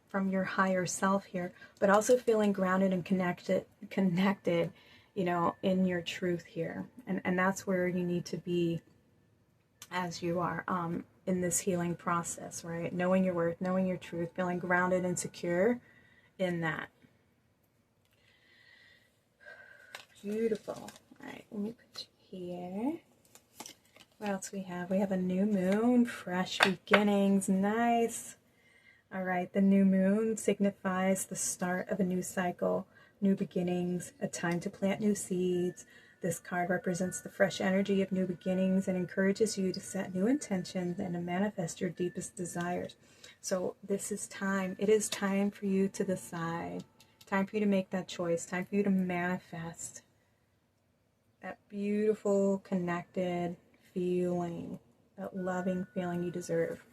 from your higher self here, but also feeling grounded and connected, in your truth here. And that's where you need to be as you are in this healing process, right? Knowing your worth, knowing your truth, feeling grounded and secure in that. Beautiful. All right, let me put you here. What else we have? We have a new moon, fresh beginnings. Nice. All right, the new moon signifies the start of a new cycle, new beginnings, a time to plant new seeds. This card represents the fresh energy of new beginnings and encourages you to set new intentions and to manifest your deepest desires. So this is time. It is time for you to decide. Time for you to make that choice. Time for you to manifest that beautiful, connected feeling, that loving feeling you deserve.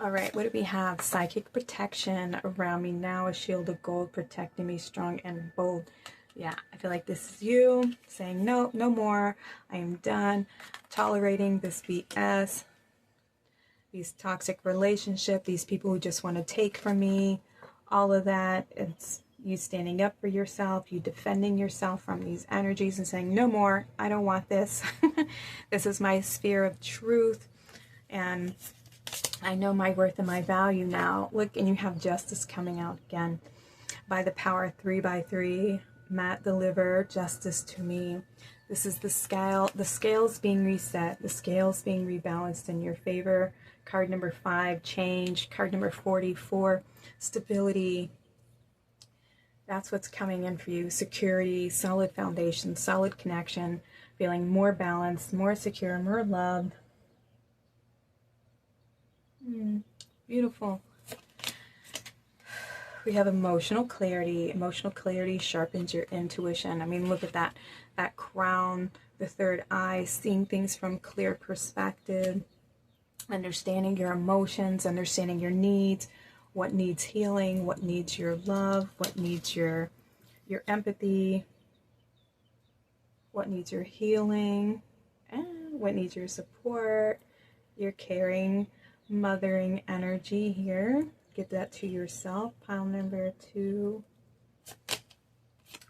All right, what do we have? Psychic protection around me now, a shield of gold protecting me strong and bold. Yeah, I feel like this is you saying, no, no more. I am done tolerating this BS, these toxic relationships, these people who just want to take from me, all of that. It's you standing up for yourself, you defending yourself from these energies and saying, no more, I don't want this. This is my sphere of truth, and I know my worth and my value now. Look, and you have justice coming out again. By the power 3x3, Matt, deliver justice to me. This is the scales being reset, the scales being rebalanced in your favor. Card number 5, change. Card number 44, stability. That's what's coming in for you. Security, solid foundation, solid connection, feeling more balanced, more secure, more loved. Beautiful. We have emotional clarity. Emotional clarity sharpens your intuition. I mean, look at that. That crown, the third eye, seeing things from clear perspective, understanding your emotions, understanding your needs, what needs healing, what needs your love, what needs your empathy, what needs your healing, and what needs your support, your caring, mothering energy here. Get that to yourself. Pile number 2.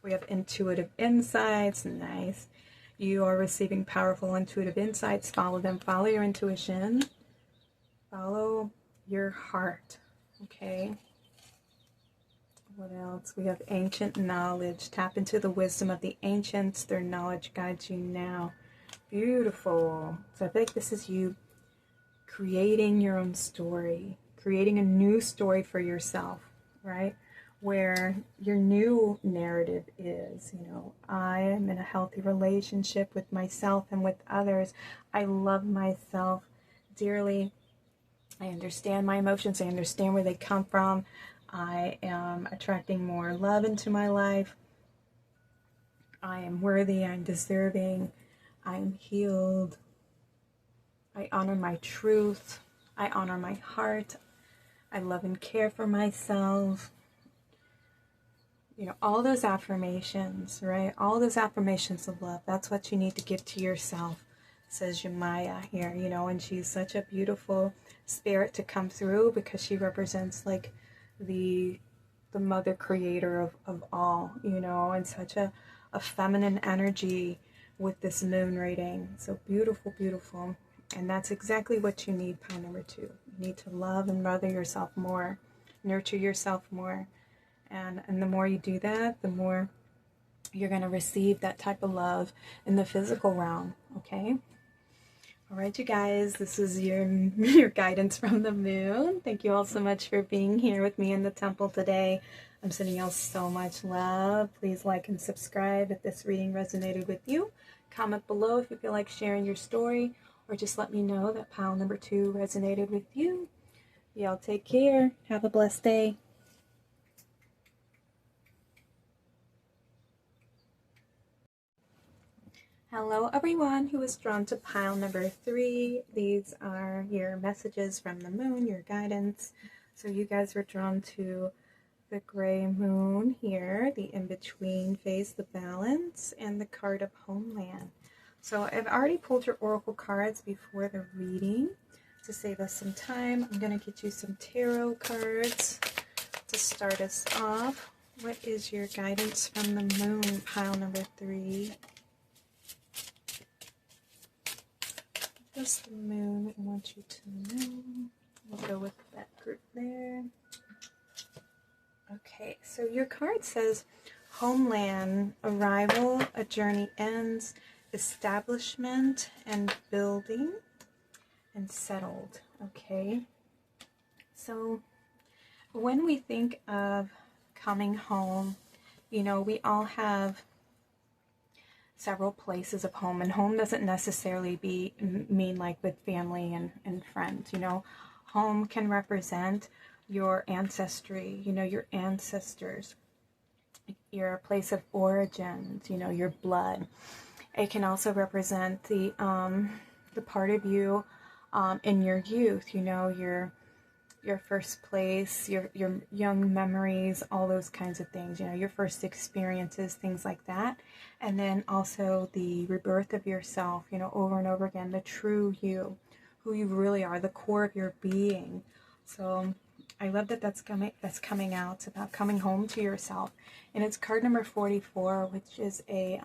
We have intuitive insights. Nice. You are receiving powerful intuitive insights. Follow them. Follow your intuition. Follow your heart. Okay. What else? We have ancient knowledge. Tap into the wisdom of the ancients. Their knowledge guides you now. Beautiful. So I think this is you creating your own story, creating a new story for yourself, right? Where your new narrative is, you know, I am in a healthy relationship with myself and with others. I love myself dearly. I understand my emotions. I understand where they come from. I am attracting more love into my life. I am worthy. I'm deserving. I'm healed. I honor my truth. I honor my heart. I love and care for myself. You know, all those affirmations, right? All those affirmations of love. That's what you need to give to yourself, says Yemaya here, you know, and she's such a beautiful spirit to come through because she represents like the mother creator of all, you know, and such a feminine energy with this moon reading. So beautiful, beautiful. And that's exactly what you need, pile number 2. You need to love and mother yourself more, nurture yourself more. And the more you do that, the more you're going to receive that type of love in the physical realm, okay? All right, you guys, this is your guidance from the moon. Thank you all so much for being here with me in the temple today. I'm sending y'all so much love. Please like and subscribe if this reading resonated with you. Comment below if you feel like sharing your story, or just let me know that pile number 2 resonated with you. Y'all take care. Have a blessed day. Hello everyone who is drawn to pile number 3. These are your messages from the moon, your guidance. So you guys were drawn to the gray moon here, the in-between phase, the balance, and the card of Homeland. So I've already pulled your oracle cards before the reading. To save us some time, I'm going to get you some tarot cards to start us off. What is your guidance from the moon, pile number 3? Just the moon, I want you to know. We'll go with that group there. Okay, so your card says Homeland, arrival, a journey ends, establishment and building, and settled. Okay, so when we think of coming home, you know, we all have several places of home, and home doesn't necessarily mean like with family and friends, you know. Home can represent your ancestry, you know, your ancestors, your place of origins, you know, your blood. It can also represent the part of you in your youth, you know, your first place, your young memories, all those kinds of things, you know, your first experiences, things like that. And then also the rebirth of yourself, you know, over and over again, the true you, who you really are, the core of your being. So I love that that's coming out. It's about coming home to yourself. And it's card number 44, which is a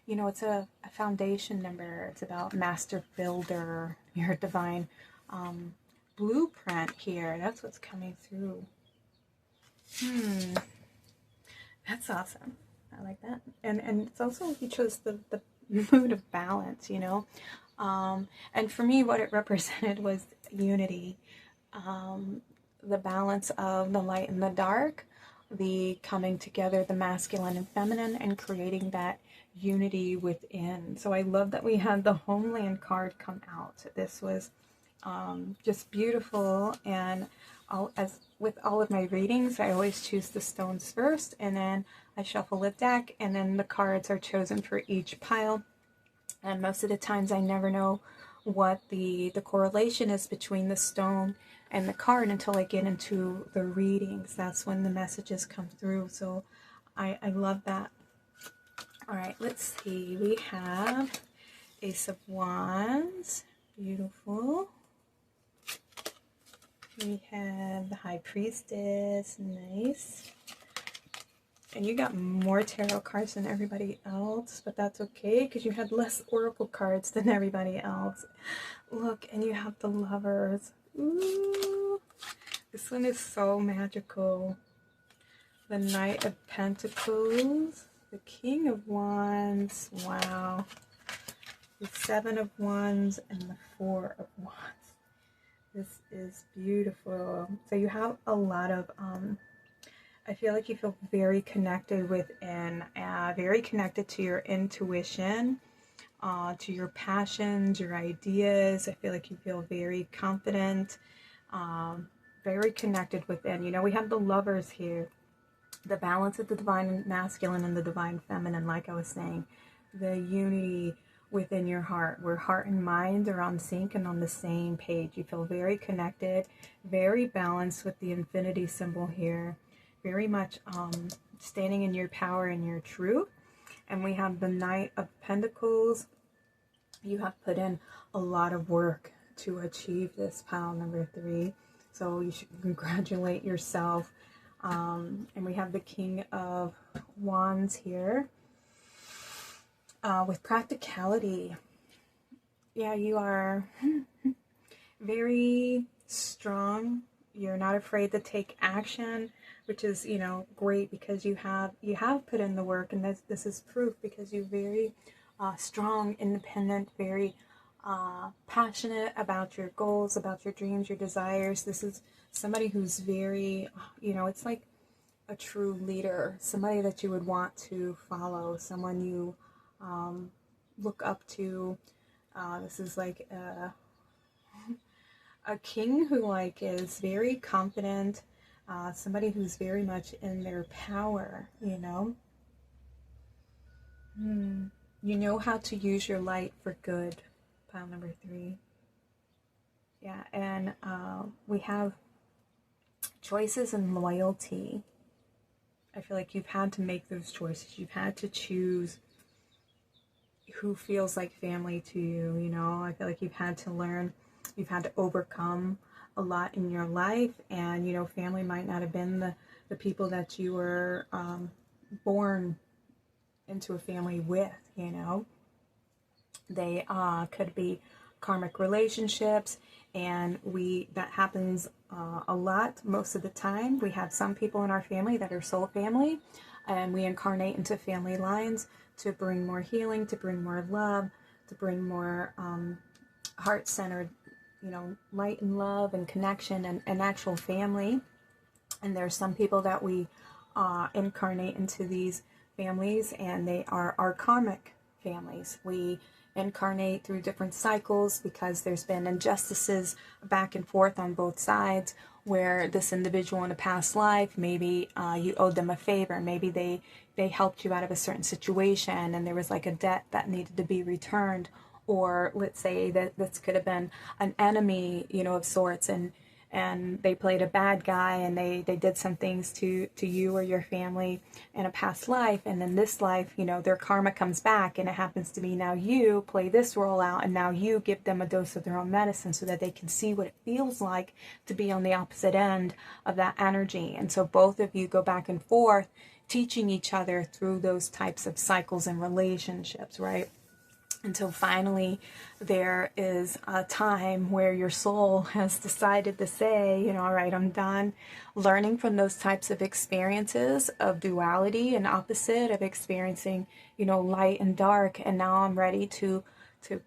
you know, it's a foundation number. It's about master builder, your divine blueprint here. That's what's coming through. That's awesome. I like that. And it's also, you chose the mood of balance, you know. And for me, what it represented was unity, the balance of the light and the dark, the coming together, the masculine and feminine, and creating that unity within. So I love that we had the Homeland card come out. This was just beautiful. And as with all of my readings, I always choose the stones first, and then I shuffle the deck, and then the cards are chosen for each pile. And most of the times I never know what the correlation is between the stone and the card until I get into the readings. That's when the messages come through. So I love that. All right, let's see. We have Ace of Wands. Beautiful. We have the High Priestess. Nice. And you got more tarot cards than everybody else, but that's okay because you had less oracle cards than everybody else. Look, and you have the Lovers. Ooh, this one is so magical. The Knight of Pentacles, the King of Wands, wow. The Seven of Wands and the Four of Wands. This is beautiful. So you have a lot of I feel like you feel very connected within, very connected to your intuition, to your passions, your ideas. I feel like you feel very confident, very connected within. You know, we have the Lovers here, the balance of the divine masculine and the divine feminine, like I was saying, the unity within your heart, where heart and mind are on sync and on the same page. You feel very connected, very balanced with the infinity symbol here. Very much standing in your power and your truth. And we have the Knight of Pentacles. You have put in a lot of work to achieve this, pile number 3. So you should congratulate yourself. And we have the King of Wands here. With practicality. Yeah, you are very strong. You're not afraid to take action, which is, you know, great because you have put in the work, and this is proof because you're very strong, independent, very passionate about your goals, about your dreams, your desires. This is somebody who's very, you know, it's like a true leader, somebody that you would want to follow, someone you look up to. This is like a king who like is very confident, somebody who's very much in their power, you know. You know how to use your light for good, pile number 3. Yeah, and we have choices and loyalty. I feel like you've had to make those choices. You've had to choose who feels like family to you, you know. I feel like you've had to learn, you've had to overcome a lot in your life, and, you know, family might not have been the people that you were born into a family with, you know. They could be karmic relationships, and that happens a lot. Most of the time we have some people in our family that are soul family, and we incarnate into family lines to bring more healing, to bring more love, to bring more heart-centered, you know, light and love and connection and actual family. And there's some people that we incarnate into these families, and they are our karmic families. We incarnate through different cycles because there's been injustices back and forth on both sides, where this individual in a past life, maybe you owed them a favor, maybe they helped you out of a certain situation and there was like a debt that needed to be returned, or let's say that this could have been an enemy, you know, of sorts, and they played a bad guy, and they did some things to you or your family in a past life, and in this life, you know, their karma comes back, and it happens to be now you play this role out, and now you give them a dose of their own medicine so that they can see what it feels like to be on the opposite end of that energy. And so both of you go back and forth teaching each other through those types of cycles and relationships, right? Until finally there is a time where your soul has decided to say, you know, all right, I'm done learning from those types of experiences of duality and opposite, of experiencing, you know, light and dark, and now I'm ready to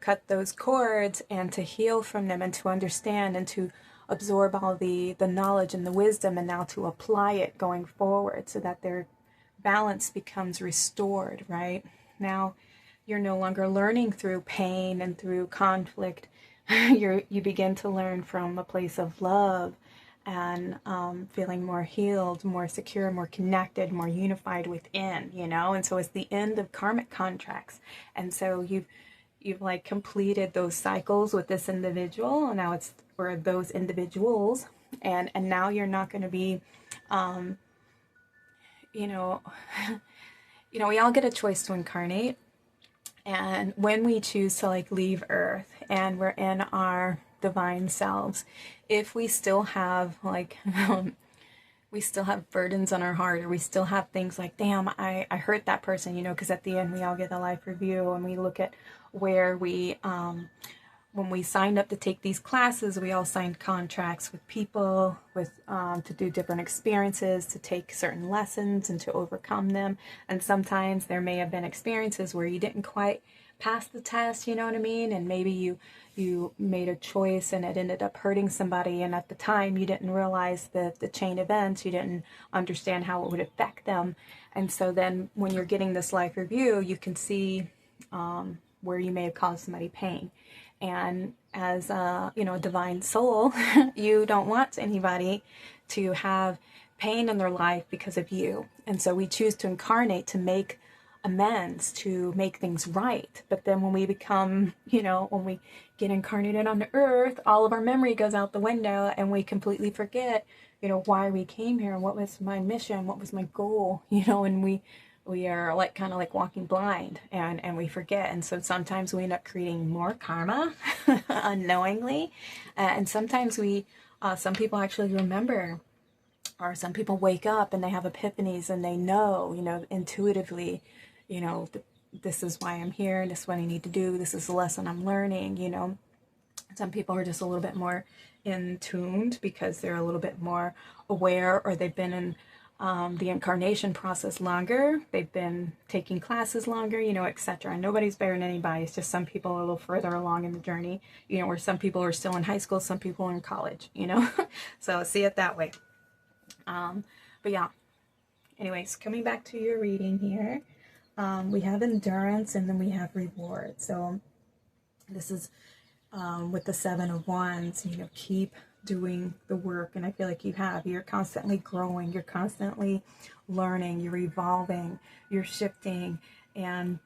cut those cords and to heal from them, and to understand, and to absorb all the knowledge and the wisdom, and now to apply it going forward so that their balance becomes restored, right? Now you're no longer learning through pain and through conflict. You begin to learn from a place of love and feeling more healed, more secure, more connected, more unified within, you know? And so it's the end of karmic contracts. And so you've like completed those cycles with this individual, and now it's for those individuals. And now you're not going to be, you know, we all get a choice to incarnate. And when we choose to like leave Earth and we're in our divine selves, if we still have like, we still have burdens on our heart, or we still have things like, damn, I hurt that person, you know, because at the end we all get a life review and we look at where we, when we signed up to take these classes, we all signed contracts with people with to do different experiences, to take certain lessons and to overcome them. And sometimes there may have been experiences where you didn't quite pass the test, you know what I mean? And maybe you made a choice and it ended up hurting somebody, and at the time you didn't realize the chain events, you didn't understand how it would affect them. And so then when you're getting this life review, you can see where you may have caused somebody pain. And as a, you know, divine soul, you don't want anybody to have pain in their life because of you. And so we choose to incarnate to make amends, to make things right. But then when we become, you know, when we get incarnated on the earth, all of our memory goes out the window and we completely forget, you know, why we came here, what was my mission, what was my goal, you know, and we are like kind of like walking blind, and we forget. And so sometimes we end up creating more karma unknowingly. And sometimes some people actually remember, or some people wake up and they have epiphanies and they know, you know, intuitively, you know, this is why I'm here. This is what I need to do. This is the lesson I'm learning, you know. Some people are just a little bit more in tuned because they're a little bit more aware, or they've been in the incarnation process longer, they've been taking classes longer, you know, etc. And nobody's better than anybody. It's just some people are a little further along in the journey, you know, where some people are still in high school, some people are in college, you know. So see it that way. But yeah, anyways, coming back to your reading here, we have endurance and then we have reward. So this is with the Seven of Wands, you know, keep doing the work. And I feel like you're constantly growing, you're constantly learning, you're evolving, you're shifting. And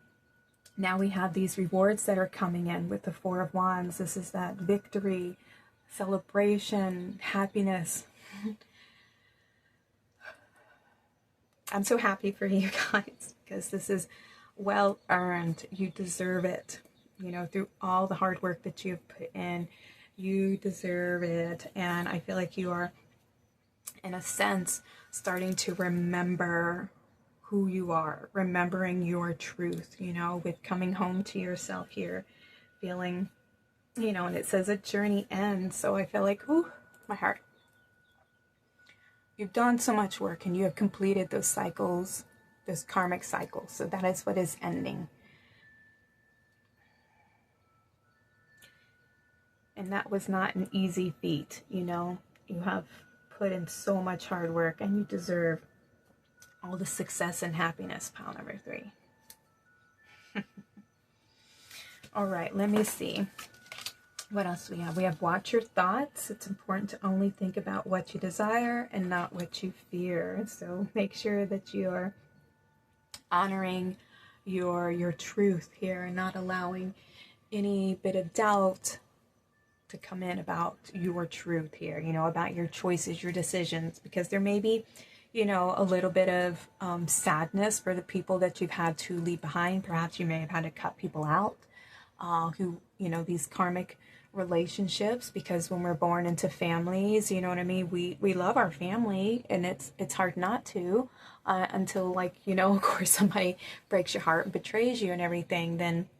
now we have these rewards that are coming in with the Four of Wands. This is that victory, celebration, happiness. I'm so happy for you guys because this is well earned. You deserve it, you know, through all the hard work that you've put in. You deserve it. And I feel like you are, in a sense, starting to remember who you are, remembering your truth, you know, with coming home to yourself here, feeling, you know, and it says a journey ends. So I feel like, ooh, my heart. You've done so much work and you have completed those cycles, those karmic cycles. So that is what is ending. And that was not an easy feat, you know. You have put in so much hard work and you deserve all the success and happiness. Pile number 3. All right, let me see. What else do we have? We have watch your thoughts. It's important to only think about what you desire and not what you fear. So make sure that you're honoring your truth here and not allowing any bit of doubt to come in about your truth here, you know, about your choices, your decisions, because there may be, you know, a little bit of sadness for the people that you've had to leave behind. Perhaps you may have had to cut people out who, you know, these karmic relationships, because when we're born into families, you know what I mean, we love our family, and it's hard not to until, like, you know, of course somebody breaks your heart and betrays you and everything. Then,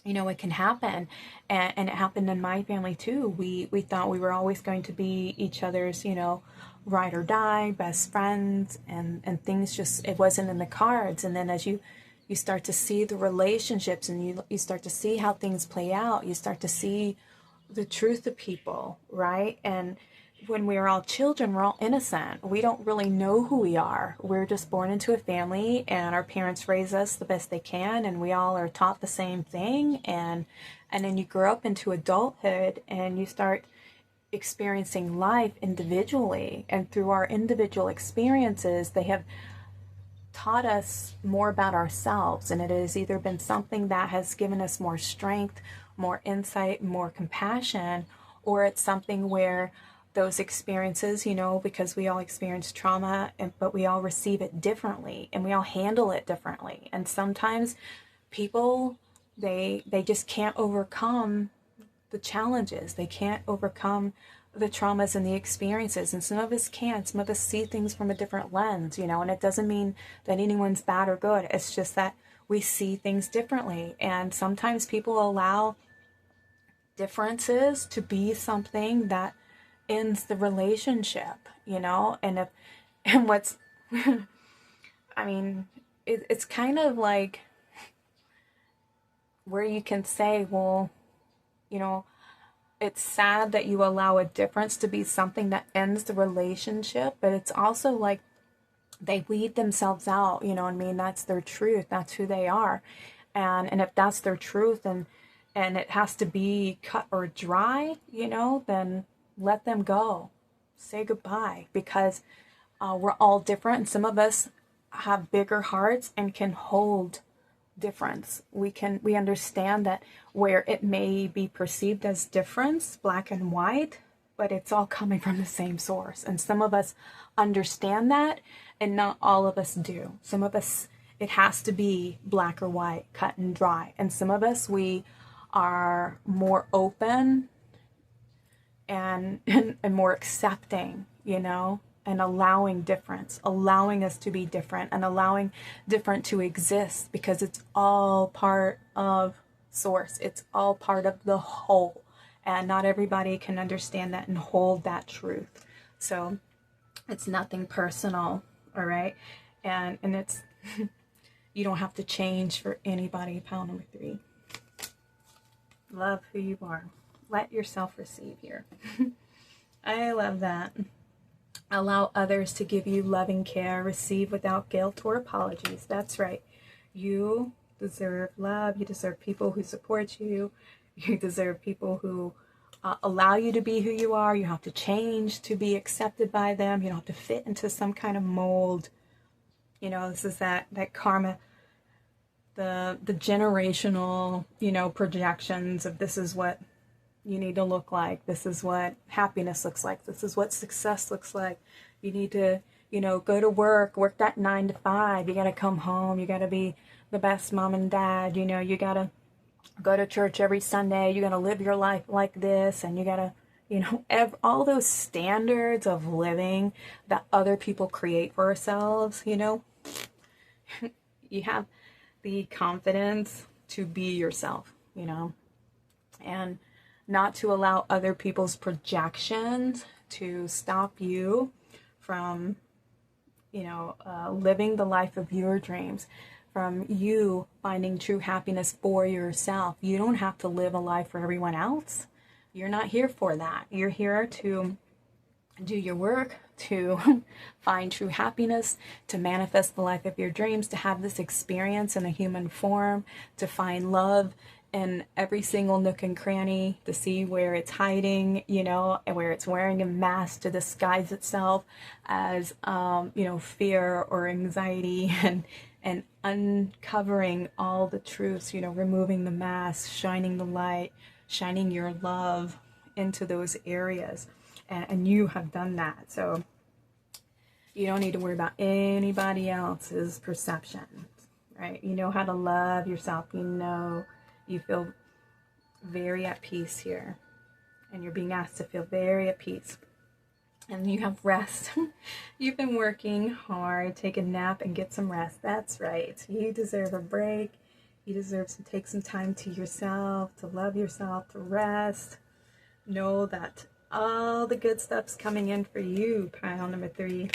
you know, it can happen. And it happened in my family too. We thought we were always going to be each other's, you know, ride or die, best friends, and things just, it wasn't in the cards. And then as you start to see the relationships and you start to see how things play out, you start to see the truth to people, right? And when we are all children, we're all innocent. We don't really know who we are. We're just born into a family and our parents raise us the best they can, and we all are taught the same thing. And then you grow up into adulthood and you start experiencing life individually. And through our individual experiences, they have taught us more about ourselves, and it has either been something that has given us more strength, more insight, more compassion, or it's something where those experiences, you know, because we all experience trauma, but we all receive it differently and we all handle it differently. And sometimes people, they just can't overcome the challenges. They can't overcome the traumas and the experiences. And some of us can. Some of us see things from a different lens, you know, and it doesn't mean that anyone's bad or good. It's just that we see things differently. And sometimes people allow differences to be something that ends the relationship, you know. And what's I mean, it's kind of like where you can say, well, you know, it's sad that you allow a difference to be something that ends the relationship, but it's also like they weed themselves out, you know what I mean? That's their truth. That's who they are. And if that's their truth and it has to be cut or dry, you know, then let them go. Say goodbye, because we're all different, and some of us have bigger hearts and can hold difference. We understand that where it may be perceived as difference, black and white, but it's all coming from the same source. And some of us understand that, and not all of us do. Some of us, it has to be black or white, cut and dry. And some of us, we are more open and more accepting, you know, and allowing difference, allowing us to be different, and allowing different to exist, because it's all part of source. It's all part of the whole. And not everybody can understand that and hold that truth. So it's nothing personal, all right? And it's, you don't have to change for anybody. Pile number 3. Love who you are. Let yourself receive here. I love that. Allow others to give you loving care. Receive without guilt or apologies. That's right. You deserve love. You deserve people who support you. You deserve people who allow you to be who you are. You have to change to be accepted by them. You don't have to fit into some kind of mold. You know, this is that karma, the generational, you know, projections of this is what you need to look like. This is what happiness looks like. This is what success looks like. You need to, you know, go to work that 9 to 5. You got to come home. You got to be the best mom and dad. You know, you got to go to church every Sunday. You got to live your life like this. And you got to, you know, all those standards of living that other people create for ourselves, you know. You have the confidence to be yourself, you know, and not to allow other people's projections to stop you from, you know, living the life of your dreams, from you finding true happiness for yourself. You don't have to live a life for everyone else. You're not here for that. You're here to do your work, to find true happiness, to manifest the life of your dreams, to have this experience in a human form, to find love in every single nook and cranny, to see where it's hiding, you know, and where it's wearing a mask to disguise itself as, you know, fear or anxiety, and uncovering all the truths, you know, removing the mask, shining the light, shining your love into those areas. And you have done that. So you don't need to worry about anybody else's perception, right? You know how to love yourself. You know, you feel very at peace here. And you're being asked to feel very at peace. And you have rest. You've been working hard. Take a nap and get some rest. That's right. You deserve a break. You deserve to take some time to yourself, to love yourself, to rest. Know that all the good stuff's coming in for you, pile number 3.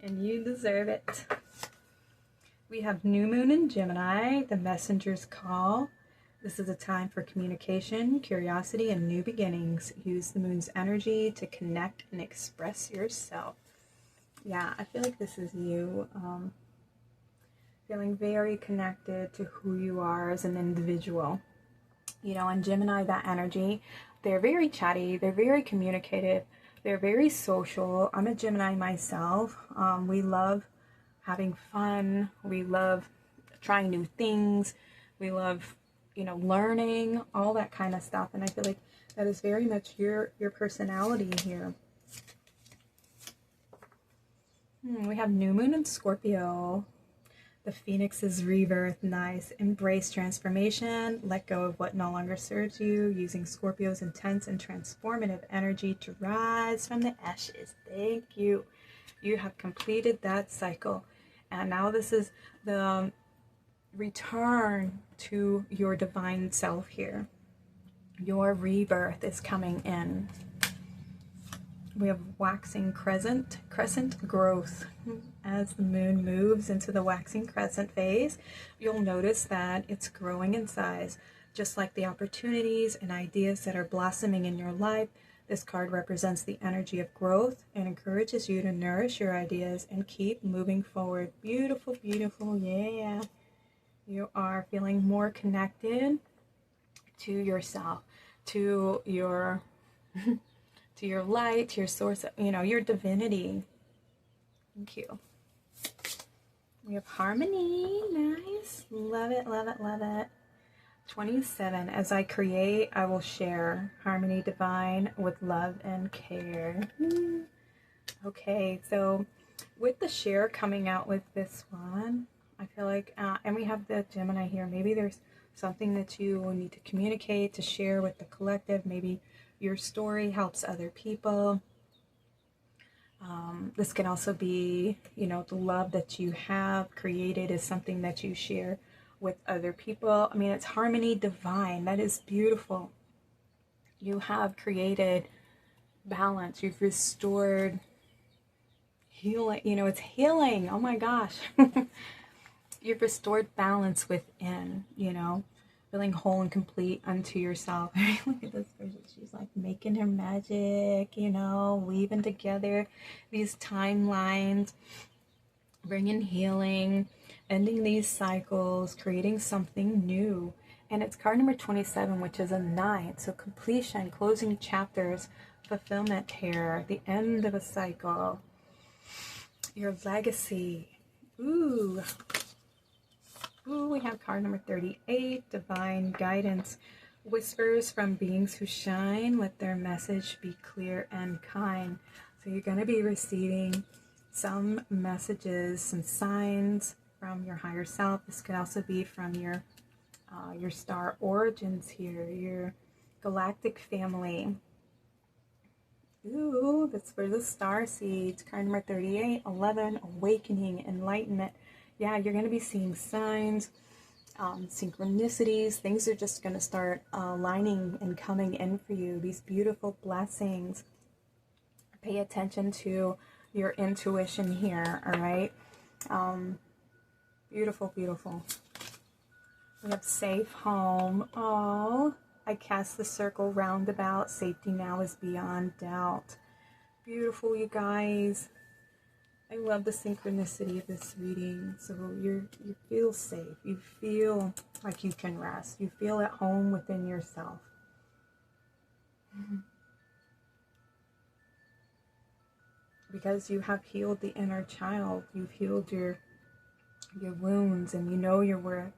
And you deserve it. We have New Moon in Gemini, the Messenger's Call. This is a time for communication, curiosity, and new beginnings. Use the moon's energy to connect and express yourself. Yeah, I feel like this is you feeling very connected to who you are as an individual. You know, and Gemini, that energy, they're very chatty, they're very communicative, they're very social. I'm a Gemini myself. We love having fun. We love trying new things. We love, you know, learning, all that kind of stuff. And I feel like that is very much your personality here. We have new moon in Scorpio. The Phoenix's rebirth, nice. Embrace transformation. Let go of what no longer serves you. Using Scorpio's intense and transformative energy to rise from the ashes. Thank you. You have completed that cycle. And now this is the return to your divine self here. Your rebirth is coming in. We have waxing crescent growth. As the moon moves into the waxing crescent phase, you'll notice that it's growing in size. Just like the opportunities and ideas that are blossoming in your life, this card represents the energy of growth and encourages you to nourish your ideas and keep moving forward. Beautiful, beautiful, yeah. You are feeling more connected to yourself, to your to your light, to your source, you know, your divinity. Thank you. We have harmony. Nice. Love it, love it, love it. 27. As I create, I will share. Harmony divine with love and care. Okay, so with the share coming out with this one, I feel like, and we have the Gemini here. Maybe there's something that you will need to communicate, to share with the collective. Maybe your story helps other people. This can also be, you know, the love that you have created is something that you share with other people. I mean, it's harmony divine. That is beautiful. You have created balance. You've restored healing. You know, it's healing. Oh my gosh. You've restored balance within, you know, feeling whole and complete unto yourself. Look at this person. She's like making her magic, you know, weaving together these timelines, bringing healing, ending these cycles, creating something new. And it's card number 27, which is a 9. So completion, closing chapters, fulfillment here, the end of a cycle, your legacy. Ooh, we have card number 38, divine guidance. Whispers from beings who shine, let their message be clear and kind. So you're going to be receiving some messages, some signs from your higher self. This could also be from your star origins here, your galactic family. Ooh, that's for the star seeds. Card number 38, 11, awakening, enlightenment. Yeah, you're going to be seeing signs, synchronicities. Things are just going to start aligning and coming in for you. These beautiful blessings. Pay attention to your intuition here, all right? Beautiful, beautiful. We have safe home. Oh, I cast the circle roundabout. Safety now is beyond doubt. Beautiful, you guys. I love the synchronicity of this reading. So you feel safe. You feel like you can rest. You feel at home within yourself. Because you have healed the inner child. You've healed your wounds, and you know your worth.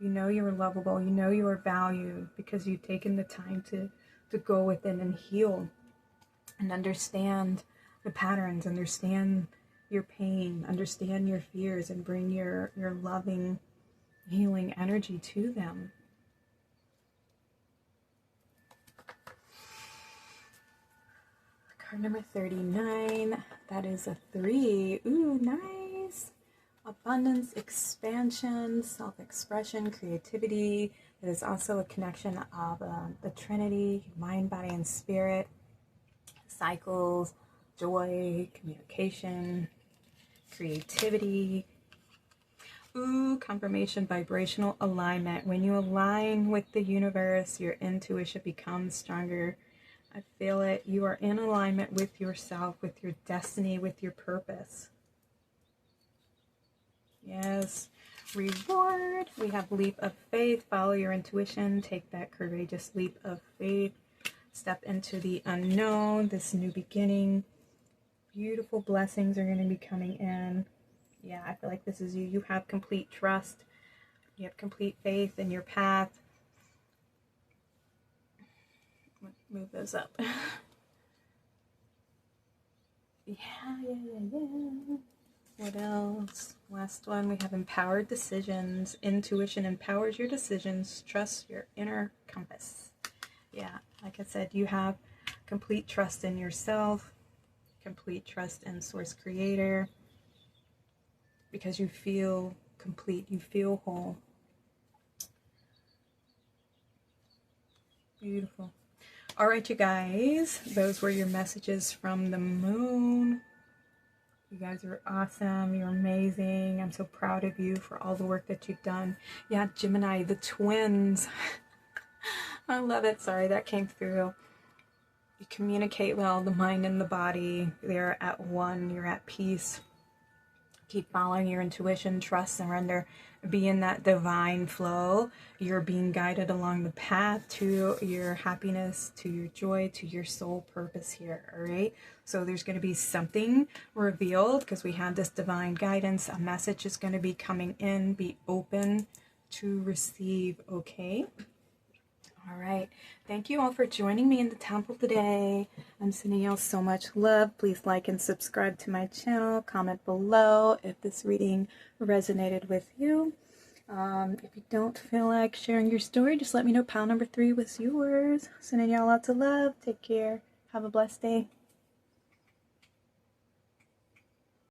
You know you're lovable. You know you are valued because you've taken the time to go within and heal and understand the patterns, understand your pain, understand your fears, and bring your loving, healing energy to them. Card number 39, that is a 3. Ooh, nice. Abundance, expansion, self-expression, creativity. It is also a connection of the Trinity, mind, body, and spirit. Cycles, joy, communication, creativity. Ooh, confirmation, vibrational alignment. When you align with the universe, your intuition becomes stronger. I feel it. You are in alignment with yourself, with your destiny, with your purpose. Yes. Reward. We have leap of faith. Follow your intuition. Take that courageous leap of faith. Step into the unknown, this new beginning. Beautiful blessings are going to be coming in. Yeah, I feel like this is you. You have complete trust. You have complete faith in your path. Move those up. Yeah. What else? Last one, we have empowered decisions. Intuition empowers your decisions. Trust your inner compass. Yeah, like I said, you have complete trust in yourself, complete trust in Source Creator, because you feel complete, you feel whole. Beautiful. All right, you guys, those were your messages from the moon. You guys are awesome. You're amazing. I'm so proud of you for all the work that you've done. Yeah, Gemini, the twins. I love it. Sorry, that came through. You communicate well, the mind and the body. They're at one. You're at peace. Keep following your intuition, trust, surrender, be in that divine flow. You're being guided along the path to your happiness, to your joy, to your soul purpose here, all right? So there's going to be something revealed because we have this divine guidance. A message is going to be coming in. Be open to receive, okay? All right. Thank you all for joining me in the temple today. I'm sending you all so much love. Please like and subscribe to my channel. Comment below if this reading resonated with you. If you don't feel like sharing your story, just let me know. Pile number 3 was yours. Sending y'all lots of love. Take care. Have a blessed day.